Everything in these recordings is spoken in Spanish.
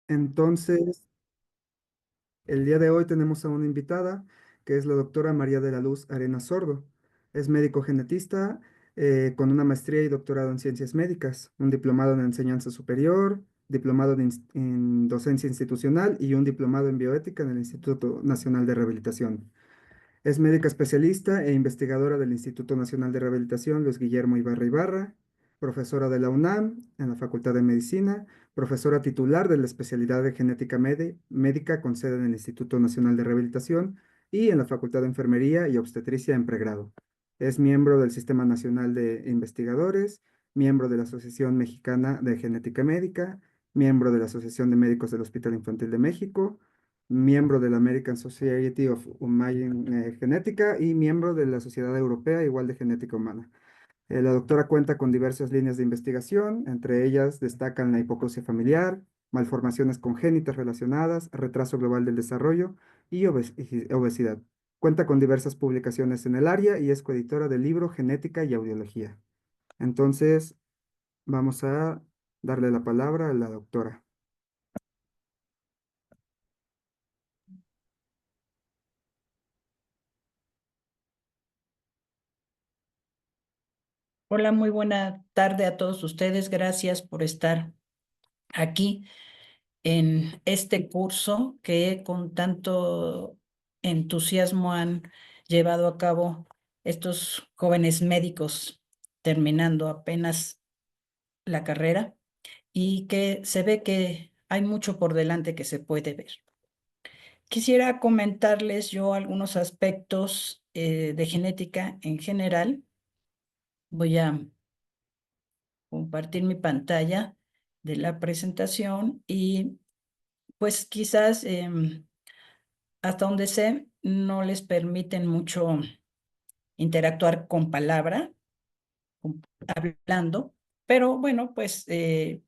Entonces, el día de hoy tenemos a una invitada que es la doctora María de la Luz Arenas Sordo. Es médico genetista con una maestría y doctorado en ciencias médicas, un diplomado en enseñanza superior, diplomado en docencia institucional y un diplomado en bioética en el Instituto Nacional de Rehabilitación. Es médica especialista e investigadora del Instituto Nacional de Rehabilitación Luis Guillermo Ibarra Ibarra, profesora de la UNAM en la Facultad de Medicina, profesora titular de la especialidad de genética médica con sede en el Instituto Nacional de Rehabilitación y en la Facultad de Enfermería y Obstetricia en pregrado. Es miembro del Sistema Nacional de Investigadores, miembro de la Asociación Mexicana de Genética Médica, miembro de la Asociación de Médicos del Hospital Infantil de México, miembro de la American Society of Humane Genética y miembro de la Sociedad Europea igual de Genética Humana. La doctora cuenta con diversas líneas de investigación, entre ellas destacan la hipocrucia familiar, malformaciones congénitas relacionadas, retraso global del desarrollo y obesidad. Cuenta con diversas publicaciones en el área y es coeditora del libro Genética y Audiología. Entonces, vamos a darle la palabra a la doctora. Hola, muy buena tarde a todos ustedes. Gracias por estar aquí en este curso que con tanto entusiasmo han llevado a cabo estos jóvenes médicos terminando apenas la carrera y que se ve que hay mucho por delante que se puede ver. Quisiera comentarles yo algunos aspectos de genética en general. Voy a compartir mi pantalla de la presentación y pues quizás hasta donde sé no les permiten mucho interactuar con palabra, hablando, pero bueno, pues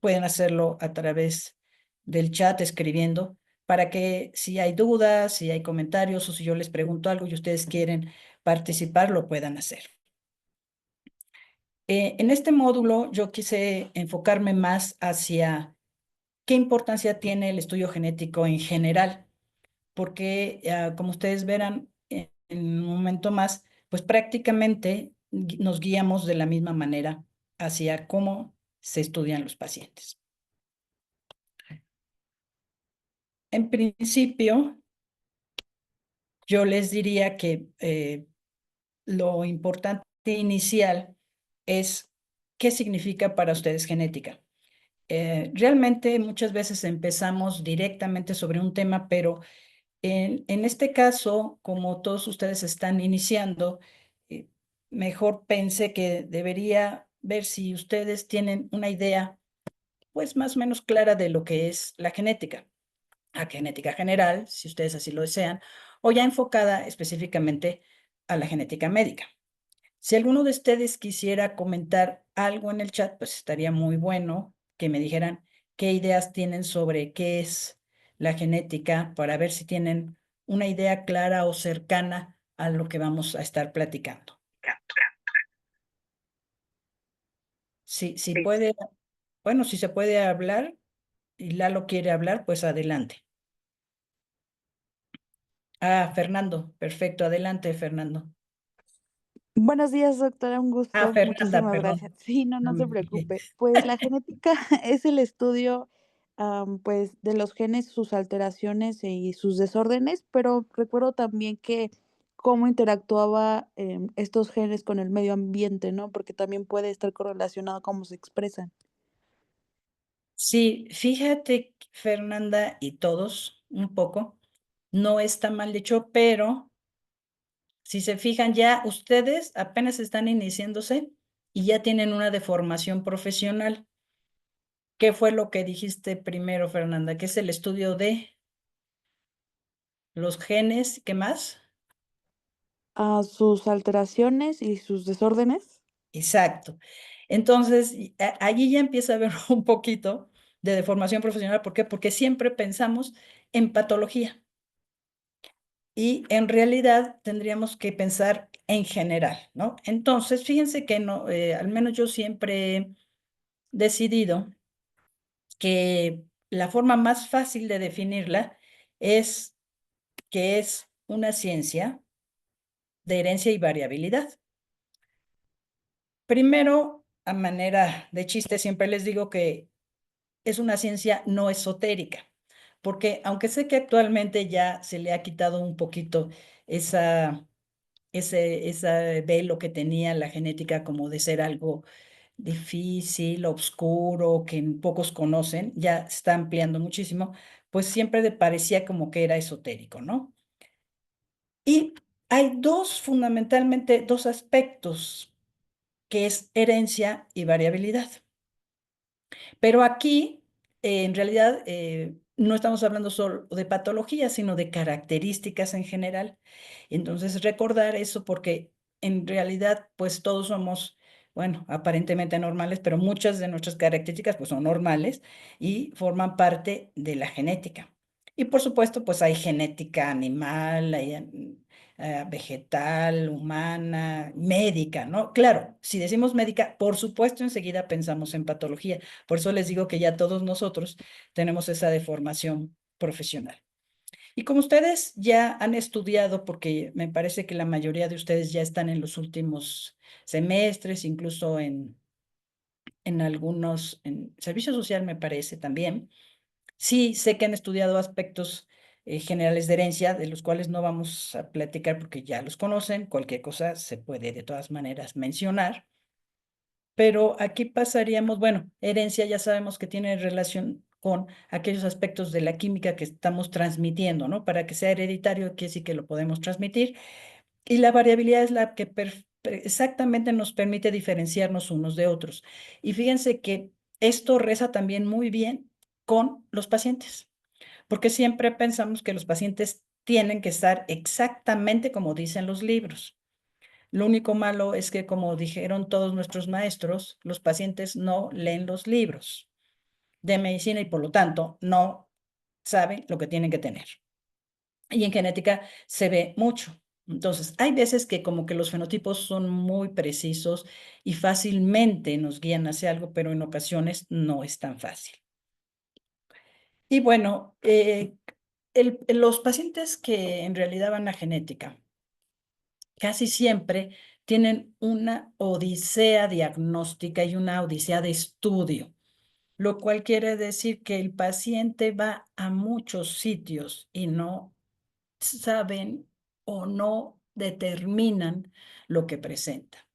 pueden hacerlo a través del chat escribiendo para que si hay dudas, si hay comentarios o si yo les pregunto algo y ustedes quieren participar, lo puedan hacer. En este módulo yo quise enfocarme más hacia ¿qué importancia tiene el estudio genético en general? Porque, como ustedes verán en un momento más, pues prácticamente nos guiamos de la misma manera hacia cómo se estudian los pacientes. En principio, yo les diría que lo importante inicial es qué significa para ustedes genética. Realmente muchas veces empezamos directamente sobre un tema, pero en este caso, como todos ustedes están iniciando, eh, mejor pensé que debería ver si ustedes tienen una idea, pues más o menos clara de lo que es la genética, a genética general, si ustedes así lo desean, o ya enfocada específicamente a la genética médica. Si alguno de ustedes quisiera comentar algo en el chat, pues estaría muy bueno que me dijeran qué ideas tienen sobre qué es la genética para ver si tienen una idea clara o cercana a lo que vamos a estar platicando. Si puede, bueno, si se puede hablar y Lalo quiere hablar, pues adelante. Ah, Fernando, perfecto, adelante, Fernando. Buenos días, doctora, un Ah, gusto. Fernanda, Muchísimas perdón. gracias. Sí, no, No no me se fijé. preocupe. Pues la genética es el estudio, pues, de los genes, sus alteraciones y sus desórdenes, pero recuerdo también que cómo interactuaba estos genes con el medio ambiente, ¿no? Porque también puede estar correlacionado cómo se expresan. Sí, fíjate, Fernanda, y todos, un poco, no está mal dicho, pero si se fijan, ya ustedes apenas están iniciándose y ya tienen una deformación profesional. ¿Qué fue lo que dijiste primero, Fernanda? ¿Qué es el estudio de los genes? ¿Qué más? A sus alteraciones y sus desórdenes. Exacto. Entonces, allí ya empieza a haber un poquito de deformación profesional. ¿Por qué? Porque siempre pensamos en patología. Y en realidad tendríamos que pensar en general, ¿no? Entonces, fíjense que al menos yo siempre he decidido que la forma más fácil de definirla es que es una ciencia de herencia y variabilidad. Primero, a manera de chiste, siempre les digo que es una ciencia no esotérica, porque aunque sé que actualmente ya se le ha quitado un poquito esa, ese velo que tenía la genética como de ser algo difícil, oscuro, que pocos conocen, ya se está ampliando muchísimo, pues siempre parecía como que era esotérico, ¿no? Y hay fundamentalmente dos aspectos, que es herencia y variabilidad. Pero aquí, en realidad, no estamos hablando solo de patologías, sino de características en general. Entonces, recordar eso porque en realidad, pues todos somos, bueno, aparentemente normales, pero muchas de nuestras características, pues son normales y forman parte de la genética. Y por supuesto, pues hay genética animal, hay vegetal, humana, médica, ¿no? Claro, si decimos médica, por supuesto, enseguida pensamos en patología. Por eso les digo que ya todos nosotros tenemos esa deformación profesional. Y como ustedes ya han estudiado, porque me parece que la mayoría de ustedes ya están en los últimos semestres, incluso en algunos, en servicio social me parece también, sí sé que han estudiado aspectos generales de herencia, de los cuales no vamos a platicar porque ya los conocen, cualquier cosa se puede de todas maneras mencionar. Pero aquí pasaríamos, bueno, herencia ya sabemos que tiene relación con aquellos aspectos de la química que estamos transmitiendo, ¿no? Para que sea hereditario, quiere decir que lo podemos transmitir. Y la variabilidad es la que exactamente nos permite diferenciarnos unos de otros. Y fíjense que esto reza también muy bien con los pacientes, porque siempre pensamos que los pacientes tienen que estar exactamente como dicen los libros. Lo único malo es que, como dijeron todos nuestros maestros, los pacientes no leen los libros de medicina y por lo tanto no saben lo que tienen que tener. Y en genética se ve mucho. Entonces, hay veces que como que los fenotipos son muy precisos y fácilmente nos guían hacia algo, pero en ocasiones no es tan fácil. Y bueno, los pacientes que en realidad van a genética casi siempre tienen una odisea diagnóstica y una odisea de estudio, lo cual quiere decir que el paciente va a muchos sitios y no saben o no determinan lo que presenta.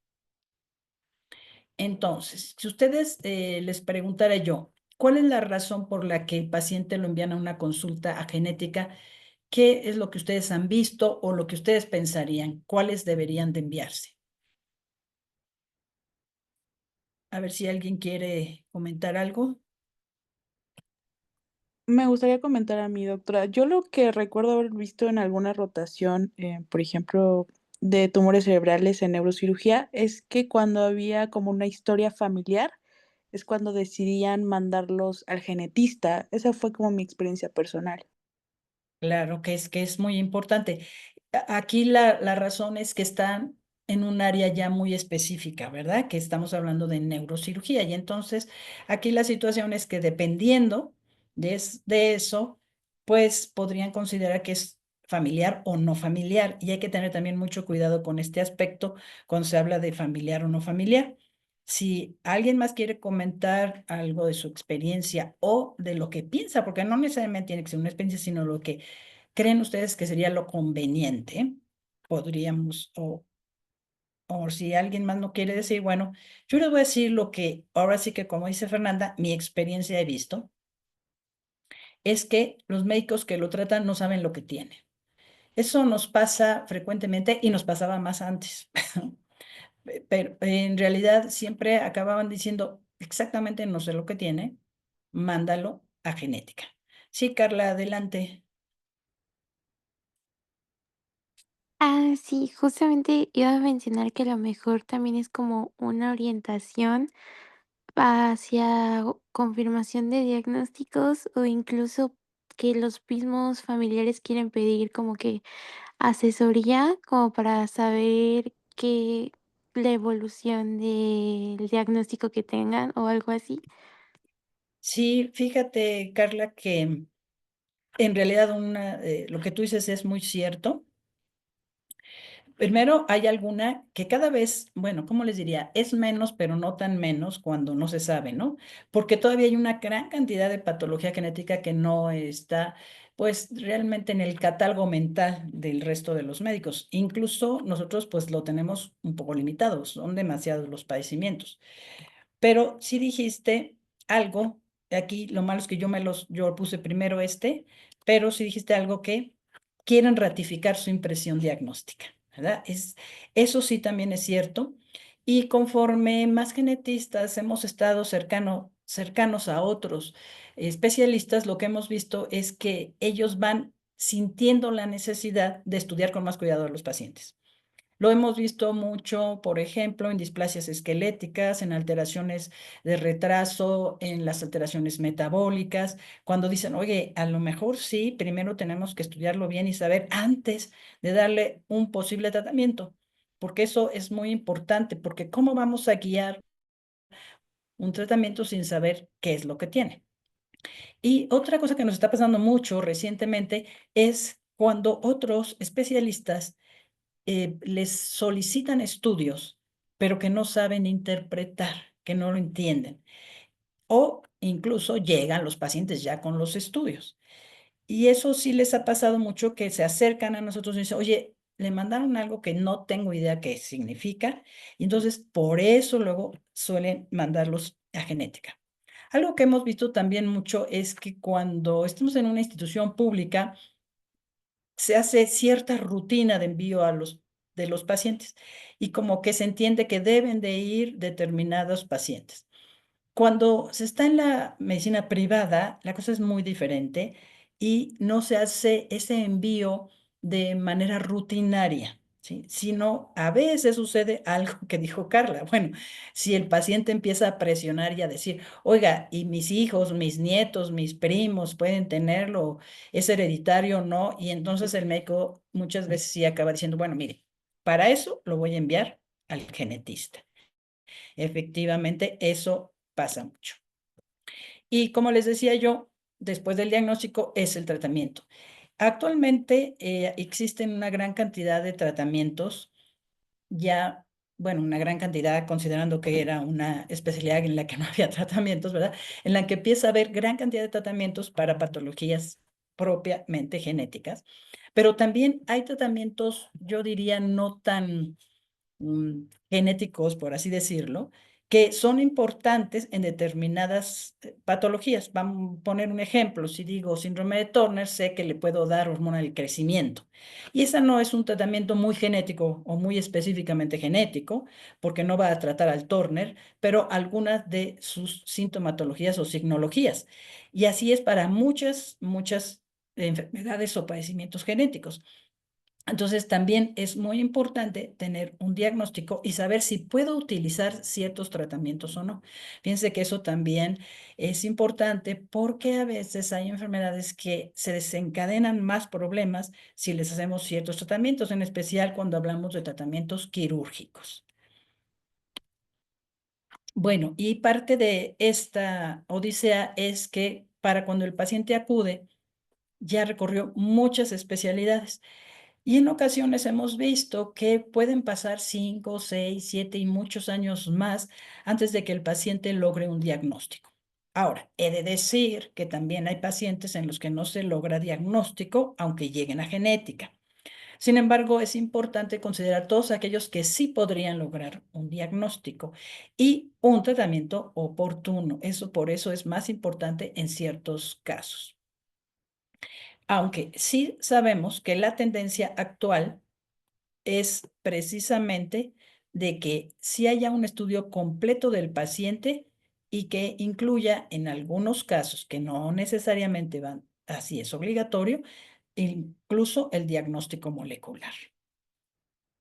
Entonces, si ustedes les preguntara yo, ¿cuál es la razón por la que el paciente lo envían a una consulta a genética? ¿Qué es lo que ustedes han visto o lo que ustedes pensarían? ¿Cuáles deberían de enviarse? A ver si alguien quiere comentar algo. Me gustaría comentar a mi doctora. Yo lo que recuerdo haber visto en alguna rotación, por ejemplo, de tumores cerebrales en neurocirugía, es que cuando había como una historia familiar, es cuando decidían mandarlos al genetista. Esa fue como mi experiencia personal. Claro que es muy importante. Aquí la razón es que están en un área ya muy específica, ¿verdad? Que estamos hablando de neurocirugía. Y entonces aquí la situación es que dependiendo de eso, pues podrían considerar que es familiar o no familiar. Y hay que tener también mucho cuidado con este aspecto cuando se habla de familiar o no familiar. Si alguien más quiere comentar algo de su experiencia o de lo que piensa, porque no necesariamente tiene que ser una experiencia, sino lo que creen ustedes que sería lo conveniente, podríamos, o si alguien más no quiere decir, bueno, yo les voy a decir lo que ahora sí que, como dice Fernanda, mi experiencia he visto, es que los médicos que lo tratan no saben lo que tienen. Eso nos pasa frecuentemente y nos pasaba más antes. Pero en realidad siempre acababan diciendo exactamente no sé lo que tiene, mándalo a genética. Sí, Carla, adelante. Ah, sí, justamente iba a mencionar que a lo mejor también es como una orientación hacia confirmación de diagnósticos o incluso que los mismos familiares quieren pedir como que asesoría como para saber que la evolución del diagnóstico que tengan o algo así. Sí, fíjate, Carla, que en realidad lo que tú dices es muy cierto. Primero, hay alguna que cada vez, bueno, ¿cómo les diría? Es menos, pero no tan menos cuando no se sabe, ¿no? Porque todavía hay una gran cantidad de patología genética que no está, pues, realmente en el catálogo mental del resto de los médicos. Incluso nosotros, pues, lo tenemos un poco limitado, son demasiados los padecimientos. Pero sí dijiste algo, aquí lo malo es que yo puse primero pero sí dijiste algo que quieren ratificar su impresión diagnóstica, ¿verdad? Eso sí también es cierto. Y conforme más genetistas hemos estado cercanos a otros especialistas, lo que hemos visto es que ellos van sintiendo la necesidad de estudiar con más cuidado a los pacientes. Lo hemos visto mucho, por ejemplo, en displasias esqueléticas, en alteraciones de retraso, en las alteraciones metabólicas, cuando dicen, oye, a lo mejor sí, primero tenemos que estudiarlo bien y saber antes de darle un posible tratamiento, porque eso es muy importante, porque ¿cómo vamos a guiar un tratamiento sin saber qué es lo que tiene? Y otra cosa que nos está pasando mucho recientemente es cuando otros especialistas les solicitan estudios, pero que no saben interpretar, que no lo entienden. O incluso llegan los pacientes ya con los estudios. Y eso sí les ha pasado mucho que se acercan a nosotros y dicen, oye, le mandaron algo que no tengo idea qué significa. Y entonces, por eso luego suelen mandarlos a genética. Algo que hemos visto también mucho es que cuando estamos en una institución pública, se hace cierta rutina de envío de los pacientes y como que se entiende que deben de ir determinados pacientes. Cuando se está en la medicina privada, la cosa es muy diferente y no se hace ese envío de manera rutinaria, ¿sí? Sino a veces sucede algo que dijo Carla. Bueno, si el paciente empieza a presionar y a decir, oiga, y mis hijos, mis nietos, mis primos pueden tenerlo, es hereditario o no, y entonces el médico muchas veces sí acaba diciendo, bueno, mire, para eso lo voy a enviar al genetista. Efectivamente, eso pasa mucho. Y como les decía yo, después del diagnóstico es el tratamiento. Actualmente existen una gran cantidad de tratamientos, ya, bueno, una gran cantidad considerando que era una especialidad en la que no había tratamientos, ¿verdad? En la que empieza a haber gran cantidad de tratamientos para patologías propiamente genéticas, pero también hay tratamientos, yo diría, no tan genéticos, por así decirlo, que son importantes en determinadas patologías. Vamos a poner un ejemplo. Si digo síndrome de Turner, sé que le puedo dar hormona del crecimiento. Y esa no es un tratamiento muy genético o muy específicamente genético, porque no va a tratar al Turner, pero algunas de sus sintomatologías o signologías. Y así es para muchas enfermedades o padecimientos genéticos. Entonces, también es muy importante tener un diagnóstico y saber si puedo utilizar ciertos tratamientos o no. Fíjense que eso también es importante porque a veces hay enfermedades que se desencadenan más problemas si les hacemos ciertos tratamientos, en especial cuando hablamos de tratamientos quirúrgicos. Bueno, y parte de esta odisea es que para cuando el paciente acude, ya recorrió muchas especialidades. Y en ocasiones hemos visto que pueden pasar 5, 6, 7 y muchos años más antes de que el paciente logre un diagnóstico. Ahora, he de decir que también hay pacientes en los que no se logra diagnóstico, aunque lleguen a genética. Sin embargo, es importante considerar todos aquellos que sí podrían lograr un diagnóstico y un tratamiento oportuno. Por eso es más importante en ciertos casos. Aunque sí sabemos que la tendencia actual es precisamente de que si haya un estudio completo del paciente y que incluya en algunos casos, que no necesariamente van, así es obligatorio, incluso el diagnóstico molecular.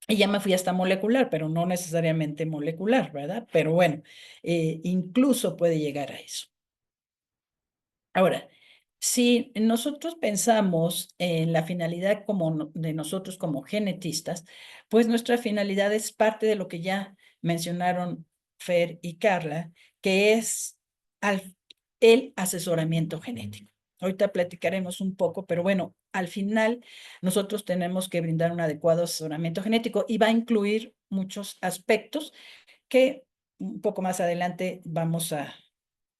Y ya me fui hasta molecular, pero no necesariamente molecular, ¿verdad? Pero bueno, incluso puede llegar a eso. Ahora, si nosotros pensamos en la finalidad de nosotros como genetistas, pues nuestra finalidad es parte de lo que ya mencionaron Fer y Carla, que es el asesoramiento genético. Ahorita platicaremos un poco, pero bueno, al final nosotros tenemos que brindar un adecuado asesoramiento genético y va a incluir muchos aspectos que un poco más adelante vamos a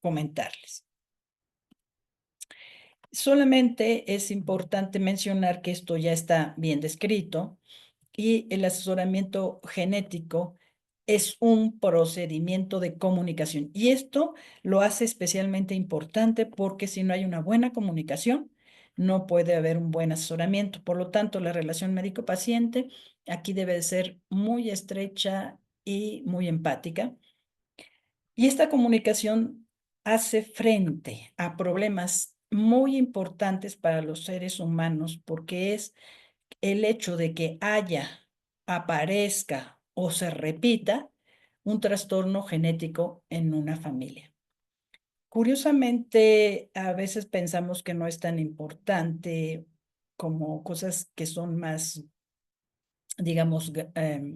comentarles. Solamente es importante mencionar que esto ya está bien descrito y el asesoramiento genético es un procedimiento de comunicación. Y esto lo hace especialmente importante porque si no hay una buena comunicación, no puede haber un buen asesoramiento. Por lo tanto, la relación médico-paciente aquí debe de ser muy estrecha y muy empática. Y esta comunicación hace frente a problemas muy importantes para los seres humanos porque es el hecho de que haya, aparezca o se repita un trastorno genético en una familia. Curiosamente, a veces pensamos que no es tan importante como cosas que son más, digamos,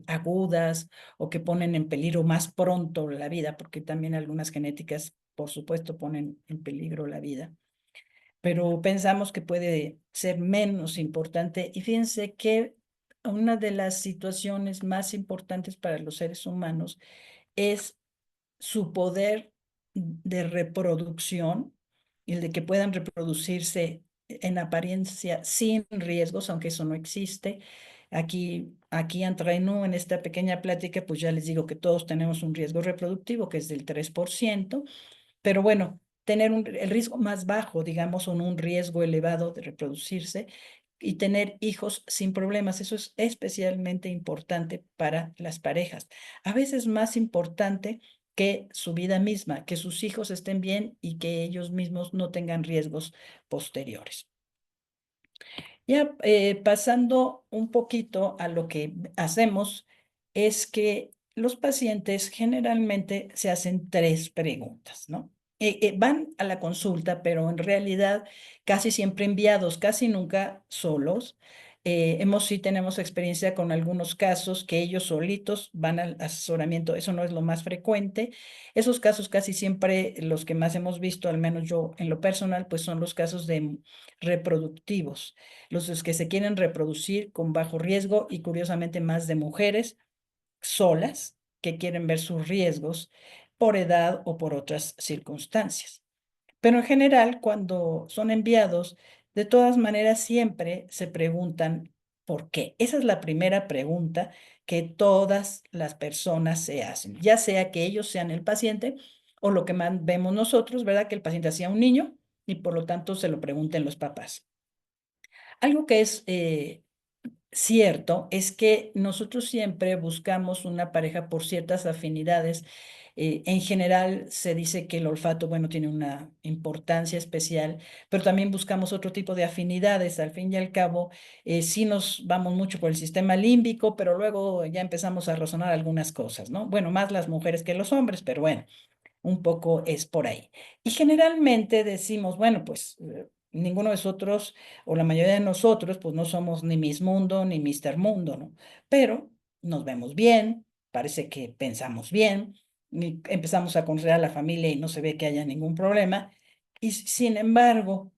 agudas o que ponen en peligro más pronto la vida, porque también algunas genéticas, por supuesto, ponen en peligro la vida, pero pensamos que puede ser menos importante. Y fíjense que una de las situaciones más importantes para los seres humanos es su poder de reproducción, el de que puedan reproducirse en apariencia sin riesgos, aunque eso no existe. Aquí entre nous, en esta pequeña plática, pues ya les digo que todos tenemos un riesgo reproductivo que es del 3%, pero bueno, tener el riesgo más bajo, digamos, o un riesgo elevado de reproducirse y tener hijos sin problemas. Eso es especialmente importante para las parejas. A veces más importante que su vida misma, que sus hijos estén bien y que ellos mismos no tengan riesgos posteriores. Ya pasando un poquito a lo que hacemos, es que los pacientes generalmente se hacen 3 preguntas, ¿no? Van a la consulta, pero en realidad casi siempre enviados, casi nunca solos. Sí tenemos experiencia con algunos casos que ellos solitos van al asesoramiento, eso no es lo más frecuente. Esos casos casi siempre los que más hemos visto, al menos yo en lo personal, pues son los casos de reproductivos, los que se quieren reproducir con bajo riesgo y curiosamente más de mujeres solas que quieren ver sus riesgos por edad o por otras circunstancias. Pero en general, cuando son enviados, de todas maneras siempre se preguntan por qué. Esa es la primera pregunta que todas las personas se hacen, ya sea que ellos sean el paciente o lo que más vemos nosotros, ¿verdad? Que el paciente sea un niño y por lo tanto se lo pregunten los papás. Algo que es cierto es que nosotros siempre buscamos una pareja por ciertas afinidades. En general se dice que el olfato, bueno, tiene una importancia especial, pero también buscamos otro tipo de afinidades. Al fin y al cabo, sí nos vamos mucho por el sistema límbico, pero luego ya empezamos a razonar algunas cosas, ¿no? Bueno, más las mujeres que los hombres, pero bueno, un poco es por ahí. Y generalmente decimos, bueno, pues ninguno de nosotros o la mayoría de nosotros, pues no somos ni Miss Mundo ni Mister Mundo, ¿no? Pero nos vemos bien, parece que pensamos bien, y empezamos a conocer a la familia y no se ve que haya ningún problema. Y sin embargo,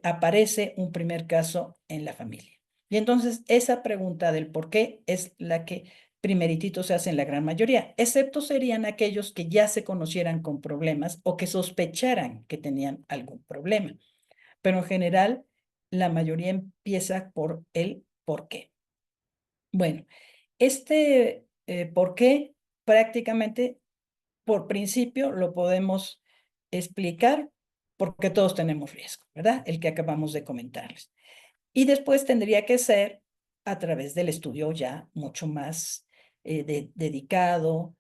aparece un primer caso en la familia. Y entonces esa pregunta del por qué es la que primeritito se hace en la gran mayoría, excepto serían aquellos que ya se conocieran con problemas o que sospecharan que tenían algún problema. Pero en general, la mayoría empieza por el por qué. Bueno, este por qué prácticamente por principio lo podemos explicar porque todos tenemos riesgo, ¿verdad? El que acabamos de comentarles. Y después tendría que ser a través del estudio ya mucho más dedicado,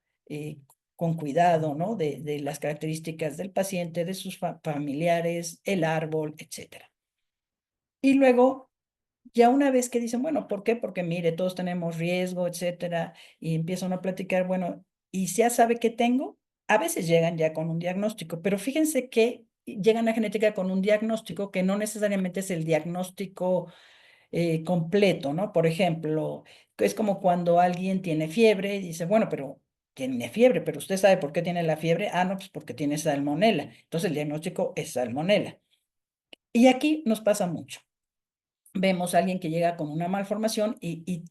con cuidado, ¿no? De las características del paciente, de sus familiares, el árbol, etcétera. Y luego, ya una vez que dicen, bueno, ¿por qué? Porque mire, todos tenemos riesgo, etcétera, y empiezan a platicar, bueno, y ya sabe qué tengo, a veces llegan ya con un diagnóstico, pero fíjense que llegan a genética con un diagnóstico que no necesariamente es el diagnóstico completo, ¿no? Por ejemplo, es como cuando alguien tiene fiebre y dice, bueno, pero tiene fiebre, pero usted sabe por qué tiene la fiebre. Ah, no, pues porque tiene salmonela. Entonces el diagnóstico es salmonela. Y aquí nos pasa mucho. Vemos a alguien que llega con una malformación y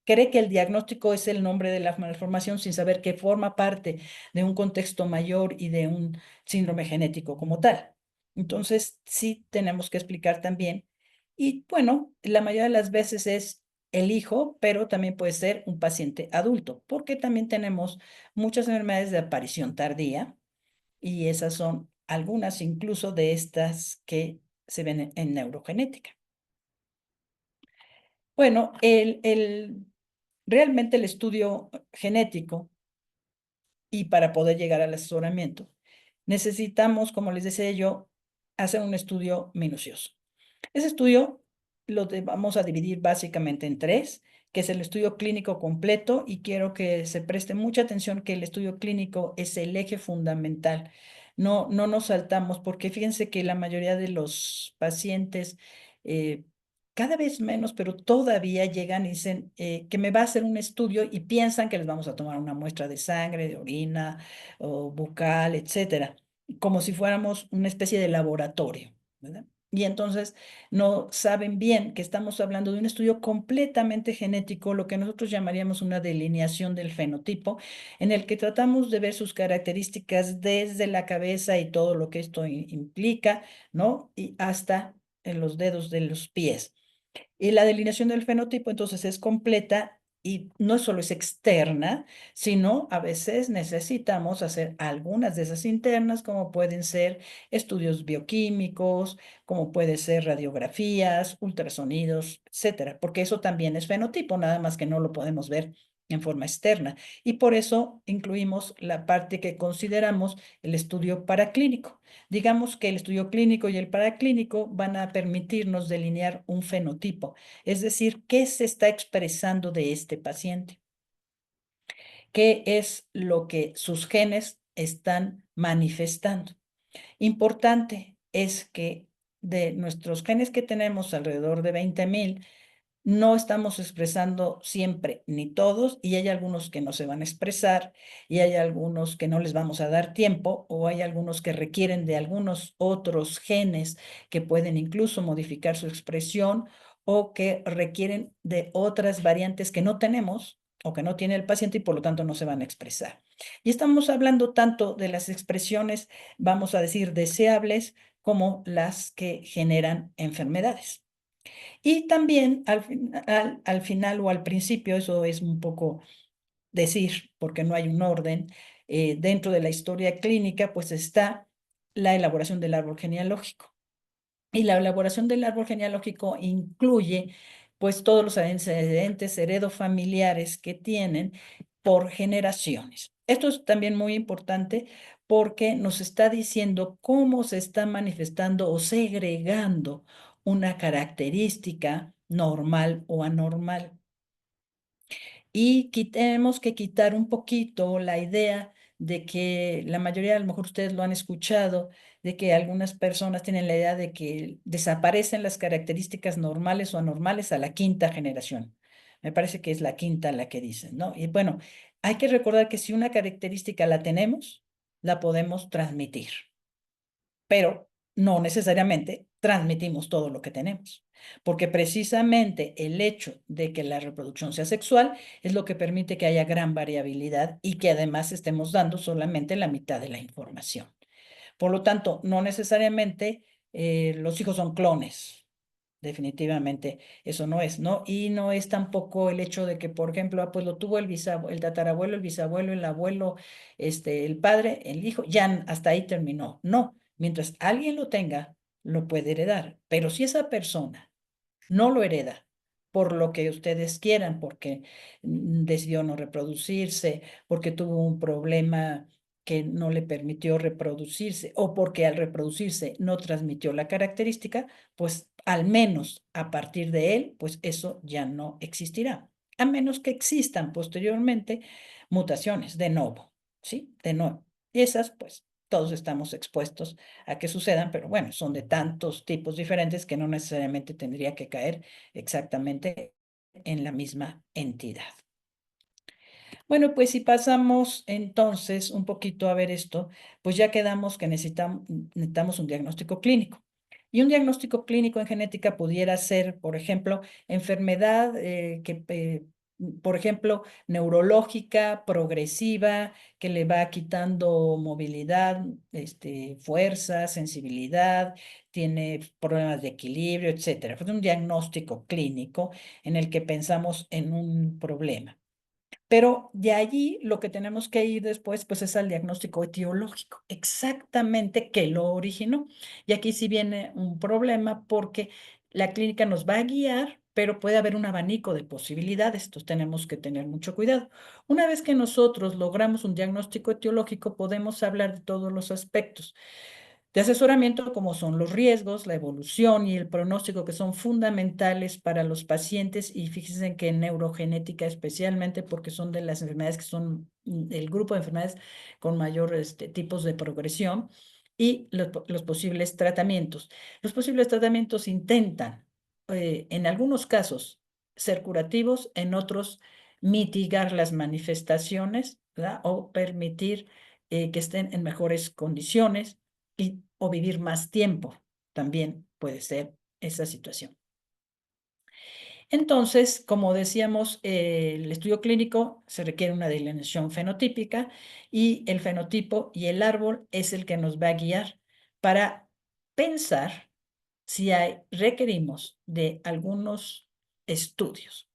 cree que el diagnóstico es el nombre de la malformación sin saber que forma parte de un contexto mayor y de un síndrome genético como tal. Entonces, sí tenemos que explicar también. Y bueno, la mayoría de las veces es el hijo, pero también puede ser un paciente adulto, porque también tenemos muchas enfermedades de aparición tardía y esas son algunas incluso de estas que se ven en neurogenética. Bueno, realmente el estudio genético y para poder llegar al asesoramiento, necesitamos, como les decía yo, hacer un estudio minucioso. Ese estudio vamos a dividir básicamente en tres, que es el estudio clínico completo, y quiero que se preste mucha atención que el estudio clínico es el eje fundamental. No nos saltamos, porque fíjense que la mayoría de los pacientes, cada vez menos, pero todavía llegan y dicen que me va a hacer un estudio y piensan que les vamos a tomar una muestra de sangre, de orina o bucal, etcétera, como si fuéramos una especie de laboratorio, ¿verdad? Y entonces no saben bien que estamos hablando de un estudio completamente genético, lo que nosotros llamaríamos una delineación del fenotipo, en el que tratamos de ver sus características desde la cabeza y todo lo que esto implica, ¿no? Y hasta en los dedos de los pies. Y la delineación del fenotipo entonces es completa y no solo es externa, sino a veces necesitamos hacer algunas de esas internas, como pueden ser estudios bioquímicos, como puede ser radiografías, ultrasonidos, etcétera, porque eso también es fenotipo, nada más que no lo podemos ver en forma externa. Y por eso incluimos la parte que consideramos el estudio paraclínico. Digamos que el estudio clínico y el paraclínico van a permitirnos delinear un fenotipo, es decir, qué se está expresando de este paciente, qué es lo que sus genes están manifestando. Importante es que de nuestros genes que tenemos alrededor de 20,000, no estamos expresando siempre ni todos, y hay algunos que no se van a expresar, y hay algunos que no les vamos a dar tiempo, o hay algunos que requieren de algunos otros genes que pueden incluso modificar su expresión, o que requieren de otras variantes que no tenemos o que no tiene el paciente y por lo tanto no se van a expresar. Y estamos hablando tanto de las expresiones, vamos a decir, deseables, como las que generan enfermedades. Y también al final o al principio, eso es un poco decir, porque no hay un orden, dentro de la historia clínica, pues está la elaboración del árbol genealógico. Y la elaboración del árbol genealógico incluye pues todos los antecedentes heredofamiliares que tienen por generaciones. Esto es también muy importante porque nos está diciendo cómo se está manifestando o segregando una característica normal o anormal. Y tenemos que quitar un poquito la idea de que la mayoría, a lo mejor ustedes lo han escuchado, de que algunas personas tienen la idea de que desaparecen las características normales o anormales a la quinta generación. Me parece que es la quinta la que dicen, ¿no? Y bueno, hay que recordar que si una característica la tenemos, la podemos transmitir, pero no necesariamente transmitimos todo lo que tenemos, porque precisamente el hecho de que la reproducción sea sexual es lo que permite que haya gran variabilidad y que además estemos dando solamente la mitad de la información. Por lo tanto, no necesariamente los hijos son clones. Definitivamente eso no es, ¿no? Y no es tampoco el hecho de que, por ejemplo, pues lo tuvo el tatarabuelo, el bisabuelo, el abuelo, el padre, el hijo, ya hasta ahí terminó. No, mientras alguien lo tenga, lo puede heredar. Pero si esa persona no lo hereda por lo que ustedes quieran, porque decidió no reproducirse, porque tuvo un problema que no le permitió reproducirse o porque al reproducirse no transmitió la característica, pues al menos a partir de él, pues eso ya no existirá, a menos que existan posteriormente mutaciones de nuevo, ¿sí? De nuevo. Y esas, pues todos estamos expuestos a que sucedan, pero bueno, son de tantos tipos diferentes que no necesariamente tendría que caer exactamente en la misma entidad. Bueno, pues si pasamos entonces un poquito a ver esto, pues ya quedamos que necesitamos un diagnóstico clínico. Y un diagnóstico clínico en genética pudiera ser, por ejemplo, enfermedad por ejemplo, neurológica, progresiva, que le va quitando movilidad, fuerza, sensibilidad, tiene problemas de equilibrio, etcétera. Fue un diagnóstico clínico en el que pensamos en un problema. Pero de allí lo que tenemos que ir después, pues es al diagnóstico etiológico, exactamente qué lo originó. Y aquí sí viene un problema porque la clínica nos va a guiar, pero puede haber un abanico de posibilidades, entonces tenemos que tener mucho cuidado. Una vez que nosotros logramos un diagnóstico etiológico, podemos hablar de todos los aspectos de asesoramiento, como son los riesgos, la evolución y el pronóstico, que son fundamentales para los pacientes. Y fíjense que en neurogenética especialmente, porque son de las enfermedades que son el grupo de enfermedades con mayor tipos de progresión, y los posibles tratamientos. Los posibles tratamientos intentan, en algunos casos, ser curativos, en otros mitigar las manifestaciones, ¿verdad? O permitir que estén en mejores condiciones o vivir más tiempo. También puede ser esa situación. Entonces, como decíamos, el estudio clínico se requiere una delineación fenotípica, y el fenotipo y el árbol es el que nos va a guiar para pensar si requerimos de algunos estudios.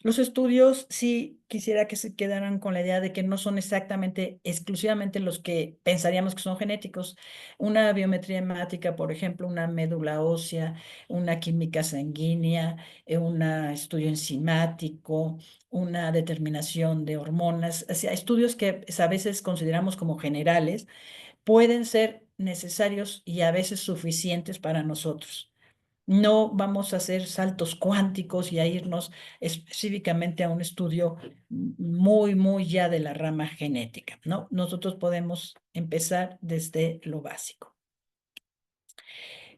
Los estudios, sí quisiera que se quedaran con la idea de que no son exactamente, exclusivamente los que pensaríamos que son genéticos. Una biometría hemática, por ejemplo, una médula ósea, una química sanguínea, un estudio enzimático, una determinación de hormonas. O sea, estudios que a veces consideramos como generales pueden ser necesarios y a veces suficientes para nosotros. No vamos a hacer saltos cuánticos y a irnos específicamente a un estudio muy, muy ya de la rama genética, ¿no? Nosotros podemos empezar desde lo básico.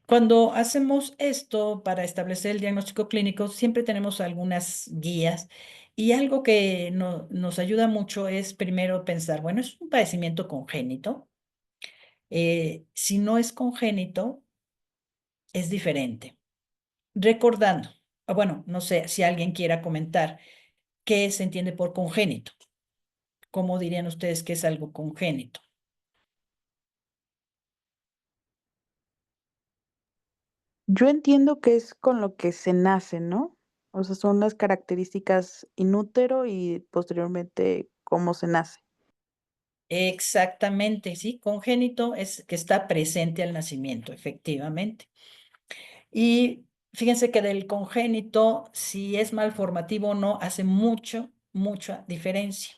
Cuando hacemos esto para establecer el diagnóstico clínico, siempre tenemos algunas guías, y algo que nos ayuda mucho es primero pensar, bueno, es un padecimiento congénito. Si no es congénito, es diferente. Recordando, bueno, no sé si alguien quiera comentar qué se entiende por congénito. ¿Cómo dirían ustedes que es algo congénito? Yo entiendo que es con lo que se nace, ¿no? O sea, son las características in útero y posteriormente cómo se nace. Exactamente, sí, congénito es que está presente al nacimiento, efectivamente. Y fíjense que del congénito, si es malformativo o no, hace mucha diferencia.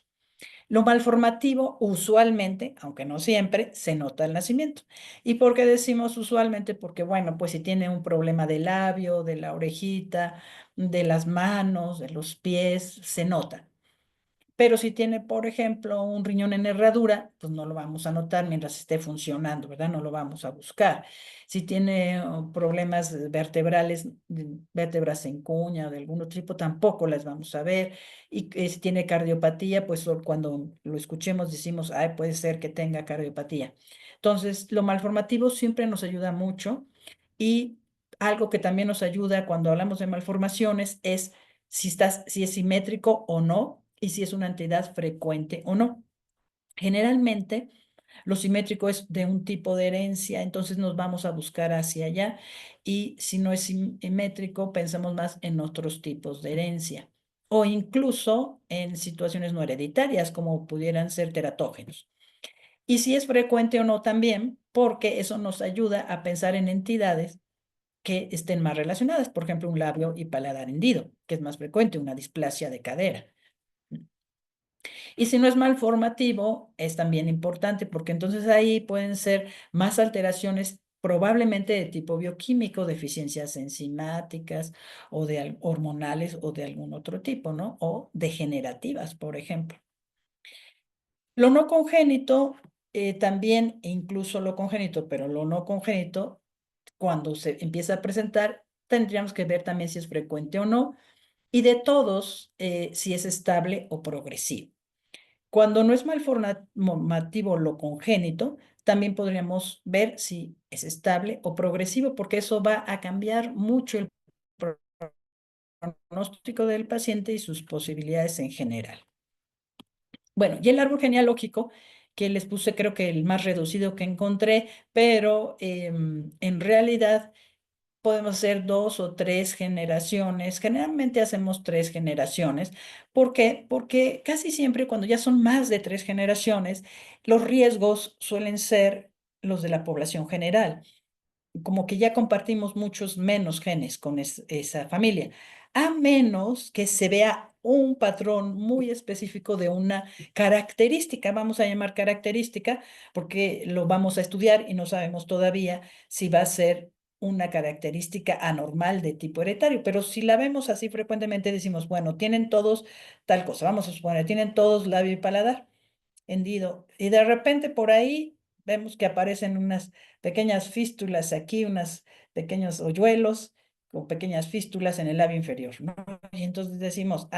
Lo malformativo usualmente, aunque no siempre, se nota al nacimiento. ¿Y por qué decimos usualmente? Porque, bueno, pues si tiene un problema del labio, de la orejita, de las manos, de los pies, se nota. Pero si tiene, por ejemplo, un riñón en herradura, pues no lo vamos a notar mientras esté funcionando, ¿verdad? No lo vamos a buscar. Si tiene problemas vertebrales, vértebras en cuña o de algún otro tipo, tampoco las vamos a ver. Y si tiene cardiopatía, pues cuando lo escuchemos decimos, ay, puede ser que tenga cardiopatía. Entonces, lo malformativo siempre nos ayuda mucho, y algo que también nos ayuda cuando hablamos de malformaciones es si es simétrico o no, y si es una entidad frecuente o no. Generalmente, lo simétrico es de un tipo de herencia, entonces nos vamos a buscar hacia allá, y si no es simétrico, pensamos más en otros tipos de herencia, o incluso en situaciones no hereditarias, como pudieran ser teratógenos. Y si es frecuente o no también, porque eso nos ayuda a pensar en entidades que estén más relacionadas, por ejemplo, un labio y paladar hendido, que es más frecuente, una displasia de cadera. Y si no es malformativo, es también importante, porque entonces ahí pueden ser más alteraciones probablemente de tipo bioquímico, deficiencias enzimáticas o de hormonales o de algún otro tipo, ¿no? O degenerativas, por ejemplo. Lo no congénito, también, e incluso lo congénito, pero lo no congénito, cuando se empieza a presentar, tendríamos que ver también si es frecuente o no, y de todos, si es estable o progresivo. Cuando no es malformativo lo congénito, también podríamos ver si es estable o progresivo, porque eso va a cambiar mucho el pronóstico del paciente y sus posibilidades en general. Bueno, y el árbol genealógico que les puse, creo que el más reducido que encontré, pero en realidad podemos hacer 2 o 3 generaciones. Generalmente hacemos 3 generaciones. ¿Por qué? Porque casi siempre cuando ya son más de 3 generaciones, los riesgos suelen ser los de la población general, como que ya compartimos muchos menos genes con esa familia, a menos que se vea un patrón muy específico de una característica, vamos a llamar característica, porque lo vamos a estudiar y no sabemos todavía si va a ser una característica anormal de tipo hereditario, pero si la vemos así frecuentemente decimos, bueno, tienen todos tal cosa, vamos a suponer, tienen todos labio y paladar hendido. Y de repente por ahí vemos que aparecen unas pequeñas fístulas aquí, unos pequeños hoyuelos o pequeñas fístulas en el labio inferior, ¿no? Y entonces decimos,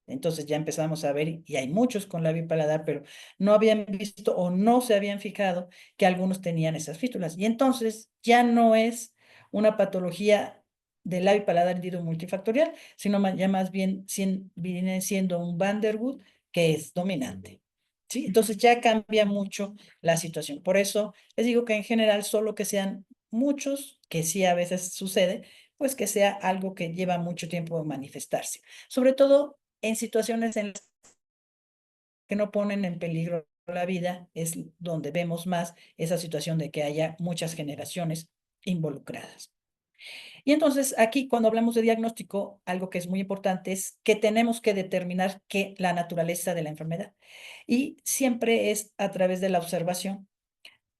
entonces ya empezamos a ver, y hay muchos con labio y paladar, pero no habían visto o no se habían fijado que algunos tenían esas fístulas. Y entonces ya no es una patología del labio y paladar hendido multifactorial, sino ya más bien viene siendo un Van der Waals que es dominante. ¿Sí? Entonces ya cambia mucho la situación. Por eso les digo que en general solo que sean muchos, que sí a veces sucede, pues que sea algo que lleva mucho tiempo de manifestarse. Sobre todo en situaciones en las que no ponen en peligro la vida, es donde vemos más esa situación de que haya muchas generaciones involucradas. Y entonces aquí cuando hablamos de diagnóstico, algo que es muy importante es que tenemos que determinar la naturaleza de la enfermedad. Y siempre es a través de la observación.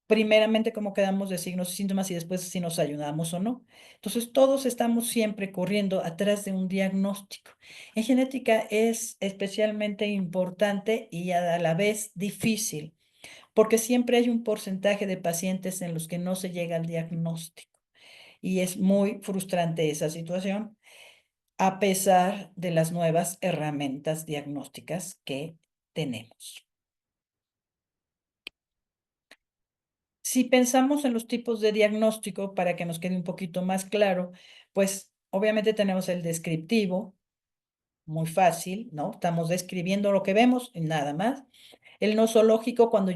Primeramente, cómo quedamos de signos y síntomas y después si nos ayudamos o no. Entonces, todos estamos siempre corriendo atrás de un diagnóstico. En genética es especialmente importante y a la vez difícil, porque siempre hay un porcentaje de pacientes en los que no se llega al diagnóstico. Y es muy frustrante esa situación, a pesar de las nuevas herramientas diagnósticas que tenemos. Si pensamos en los tipos de diagnóstico, para que nos quede un poquito más claro, pues obviamente tenemos el descriptivo, muy fácil, ¿no? Estamos describiendo lo que vemos y nada más. El nosológico, cuando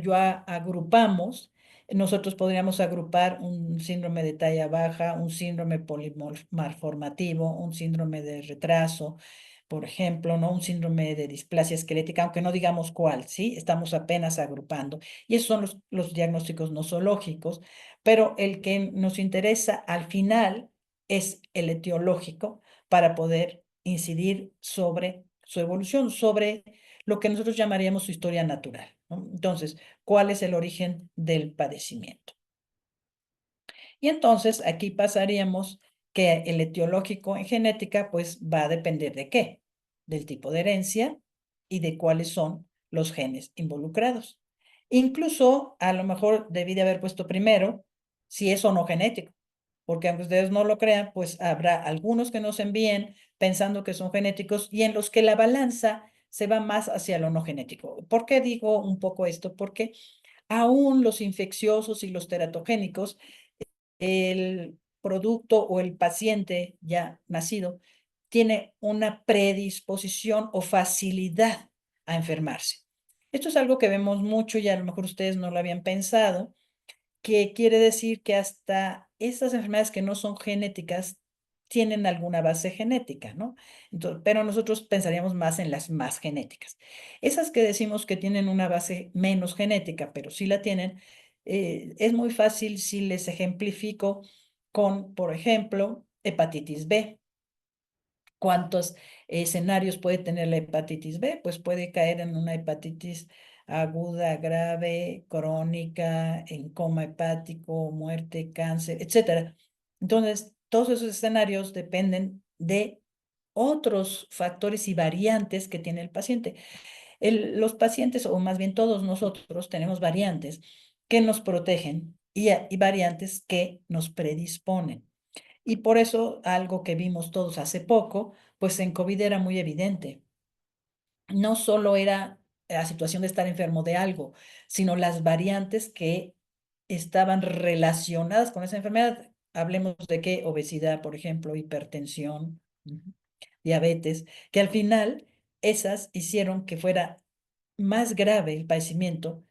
agrupamos, nosotros podríamos agrupar un síndrome de talla baja, un síndrome polimalformativo, un síndrome de retraso, por ejemplo, ¿no? Un síndrome de displasia esquelética, aunque no digamos cuál, ¿sí? Estamos apenas agrupando. Y esos son los diagnósticos nosológicos, pero el que nos interesa al final es el etiológico para poder incidir sobre su evolución, sobre lo que nosotros llamaríamos su historia natural, ¿no? Entonces, ¿cuál es el origen del padecimiento? Y entonces aquí pasaríamos que el etiológico en genética pues va a depender de qué, del tipo de herencia y de cuáles son los genes involucrados. Incluso a lo mejor debí de haber puesto primero si es o no genético, porque aunque ustedes no lo crean, pues habrá algunos que nos envíen pensando que son genéticos y en los que la balanza se va más hacia lo no genético. ¿Por qué digo un poco esto? Porque aún los infecciosos y los teratogénicos, el producto o el paciente ya nacido tiene una predisposición o facilidad a enfermarse. Esto es algo que vemos mucho y a lo mejor ustedes no lo habían pensado, que quiere decir que hasta estas enfermedades que no son genéticas tienen alguna base genética, ¿no? Entonces, pero nosotros pensaríamos más en las más genéticas. Esas que decimos que tienen una base menos genética, pero sí la tienen, es muy fácil si les ejemplifico con, por ejemplo, hepatitis B. ¿Cuántos escenarios puede tener la hepatitis B? Pues puede caer en una hepatitis aguda, grave, crónica, en coma hepático, muerte, cáncer, etcétera. Entonces, todos esos escenarios dependen de otros factores y variantes que tiene el paciente. Los pacientes, o más bien todos nosotros, tenemos variantes que nos protegen y variantes que nos predisponen. Y por eso algo que vimos todos hace poco, pues en COVID era muy evidente. No solo era la situación de estar enfermo de algo, sino las variantes que estaban relacionadas con esa enfermedad. Hablemos de qué, obesidad, por ejemplo, hipertensión, diabetes, que al final esas hicieron que fuera más grave el padecimiento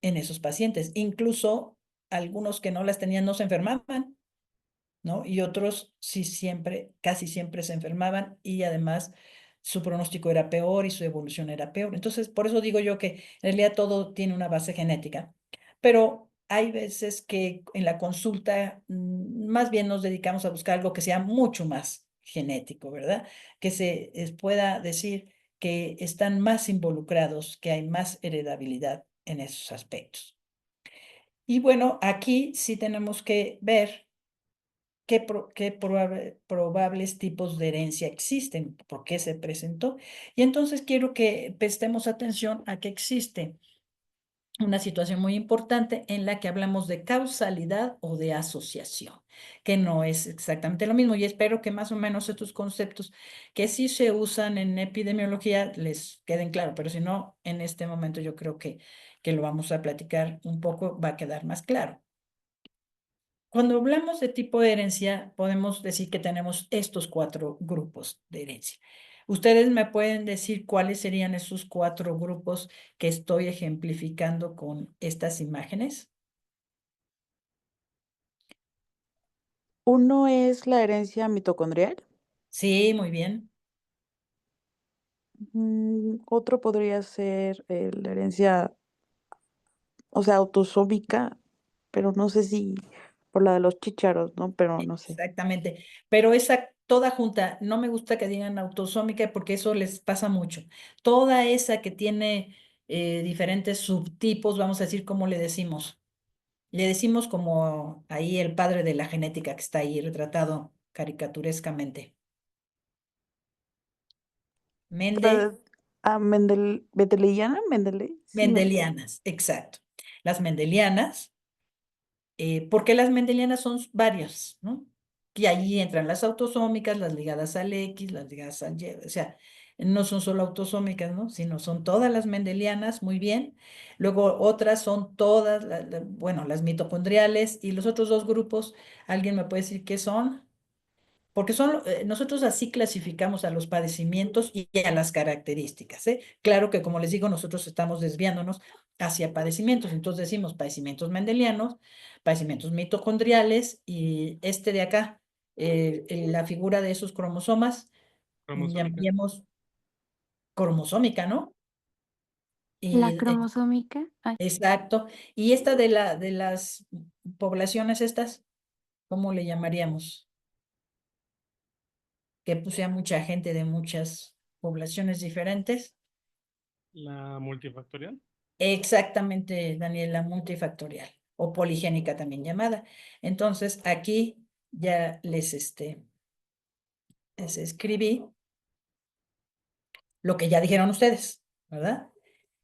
en esos pacientes. Incluso algunos que no las tenían no se enfermaban, ¿no? Y otros sí siempre, casi siempre se enfermaban y además su pronóstico era peor y su evolución era peor. Entonces, por eso digo yo que en realidad todo tiene una base genética, pero hay veces que en la consulta más bien nos dedicamos a buscar algo que sea mucho más genético, ¿verdad? Que se pueda decir que están más involucrados, que hay más heredabilidad en esos aspectos. Y bueno, aquí sí tenemos que ver qué probables tipos de herencia existen, por qué se presentó. Y entonces quiero que prestemos atención a que existe una situación muy importante en la que hablamos de causalidad o de asociación, que no es exactamente lo mismo. Y espero que más o menos estos conceptos que sí se usan en epidemiología les queden claros, pero si no, en este momento yo creo que lo vamos a platicar un poco, va a quedar más claro. Cuando hablamos de tipo de herencia, podemos decir que tenemos estos 4 grupos de herencia. ¿Ustedes me pueden decir cuáles serían esos 4 grupos que estoy ejemplificando con estas imágenes? Uno es la herencia mitocondrial. Sí, muy bien. Otro podría ser la herencia, o sea, autosómica, pero no sé si por la de los chícharos, ¿no? Pero no sé. Exactamente. Pero esa toda junta, no me gusta que digan autosómica porque eso les pasa mucho. Toda esa que tiene diferentes subtipos, vamos a decir, ¿cómo le decimos? Le decimos como ahí el padre de la genética que está ahí retratado caricaturescamente. Mende, La- Mendeliana, sí, mendelianas, exacto. Las mendelianas, ¿por qué las mendelianas son varias, ¿no? Y allí entran las autosómicas, las ligadas al X, las ligadas al Y, o sea, no son solo autosómicas, ¿no? Sino son todas las mendelianas, muy bien. Luego otras son todas, bueno, las mitocondriales y los otros 2 grupos, ¿alguien me puede decir qué son? Porque nosotros así clasificamos a los padecimientos y a las características, ¿eh? Claro que, como les digo, nosotros estamos desviándonos hacia padecimientos. Entonces decimos padecimientos mendelianos, padecimientos mitocondriales y este de acá, la figura de esos cromosomas, Cromosómica. llamaríamos cromosómica, ¿no? La Y, cromosómica. Ay, exacto. Y esta de las poblaciones estas, ¿cómo le llamaríamos? Que puse a mucha gente de muchas poblaciones diferentes. La multifactorial. Exactamente, Daniela, multifactorial o poligénica también llamada. Entonces, aquí ya les escribí lo que ya dijeron ustedes, ¿verdad?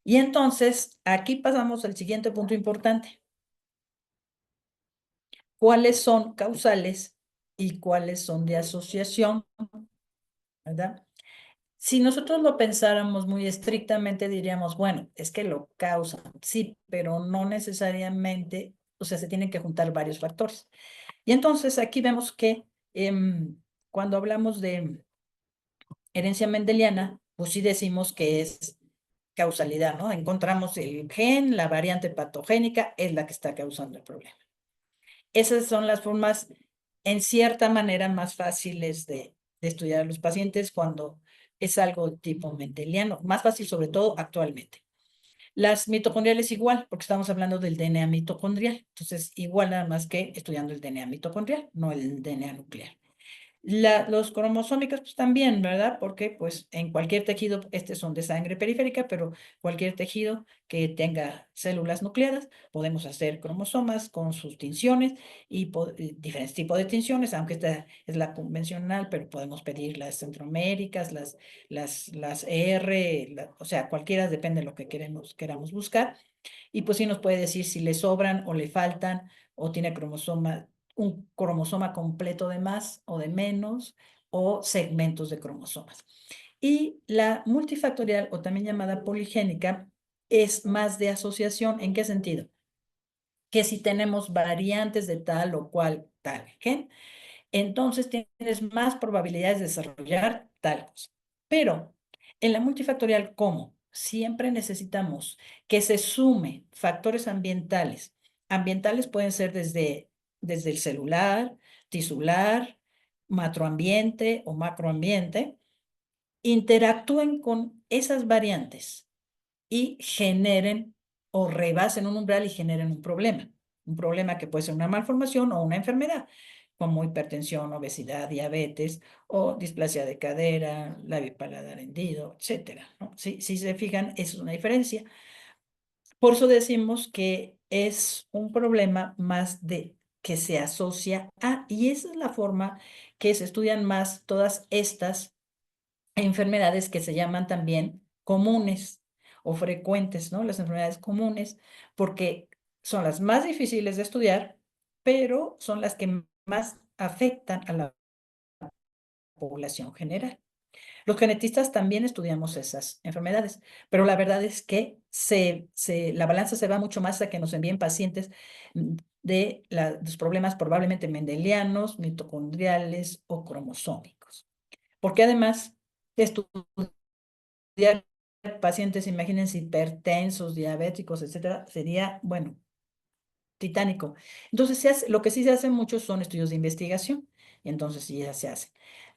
Y entonces, aquí pasamos al siguiente punto importante. ¿Cuáles son causales y cuáles son de asociación? ¿Verdad? Si nosotros lo pensáramos muy estrictamente, diríamos, bueno, es que lo causan, sí, pero no necesariamente, o sea, se tienen que juntar varios factores. Y entonces aquí vemos que cuando hablamos de herencia mendeliana, pues sí decimos que es causalidad, ¿no? Encontramos el gen, la variante patogénica es la que está causando el problema. Esas son las formas, en cierta manera, más fáciles de estudiar a los pacientes cuando es algo tipo mendeliano, más fácil sobre todo actualmente. Las mitocondriales igual, porque estamos hablando del DNA mitocondrial, entonces igual nada más que estudiando el DNA mitocondrial, no el DNA nuclear. Los cromosómicos pues también, ¿verdad? Porque pues en cualquier tejido, son de sangre periférica, pero cualquier tejido que tenga células nucleadas, podemos hacer cromosomas con sus tinciones y diferentes tipos de tinciones, aunque esta es la convencional, pero podemos pedir las centroméricas, las R, o sea, cualquiera depende de lo que queramos buscar. Y pues sí nos puede decir si le sobran o le faltan o tiene un cromosoma completo de más o de menos o segmentos de cromosomas. Y la multifactorial o también llamada poligénica es más de asociación. ¿En qué sentido? Que si tenemos variantes de tal o cual tal gen, entonces tienes más probabilidades de desarrollar tal cosa. Pero en la multifactorial, ¿cómo? Siempre necesitamos que se sume factores ambientales. Ambientales pueden ser desde el celular, tisular, macroambiente o macroambiente, interactúen con esas variantes y generen o rebasen un umbral y generen un problema. Un problema que puede ser una malformación o una enfermedad, como hipertensión, obesidad, diabetes o displasia de cadera, labio paladar hendido, etcétera, ¿no? Si se fijan, eso es una diferencia. Por eso decimos que es un problema más de que se asocia a, y esa es la forma que se estudian más todas estas enfermedades que se llaman también comunes o frecuentes, ¿no? Las enfermedades comunes, porque son las más difíciles de estudiar, pero son las que más afectan a la población general. Los genetistas también estudiamos esas enfermedades, pero la verdad es que la balanza se va mucho más a que nos envíen pacientes de los problemas probablemente mendelianos, mitocondriales o cromosómicos. Porque además, estudiar pacientes, imagínense, hipertensos, diabéticos, etcétera, sería, bueno, titánico. Entonces, lo que sí se hace mucho son estudios de investigación, y entonces sí ya se hace.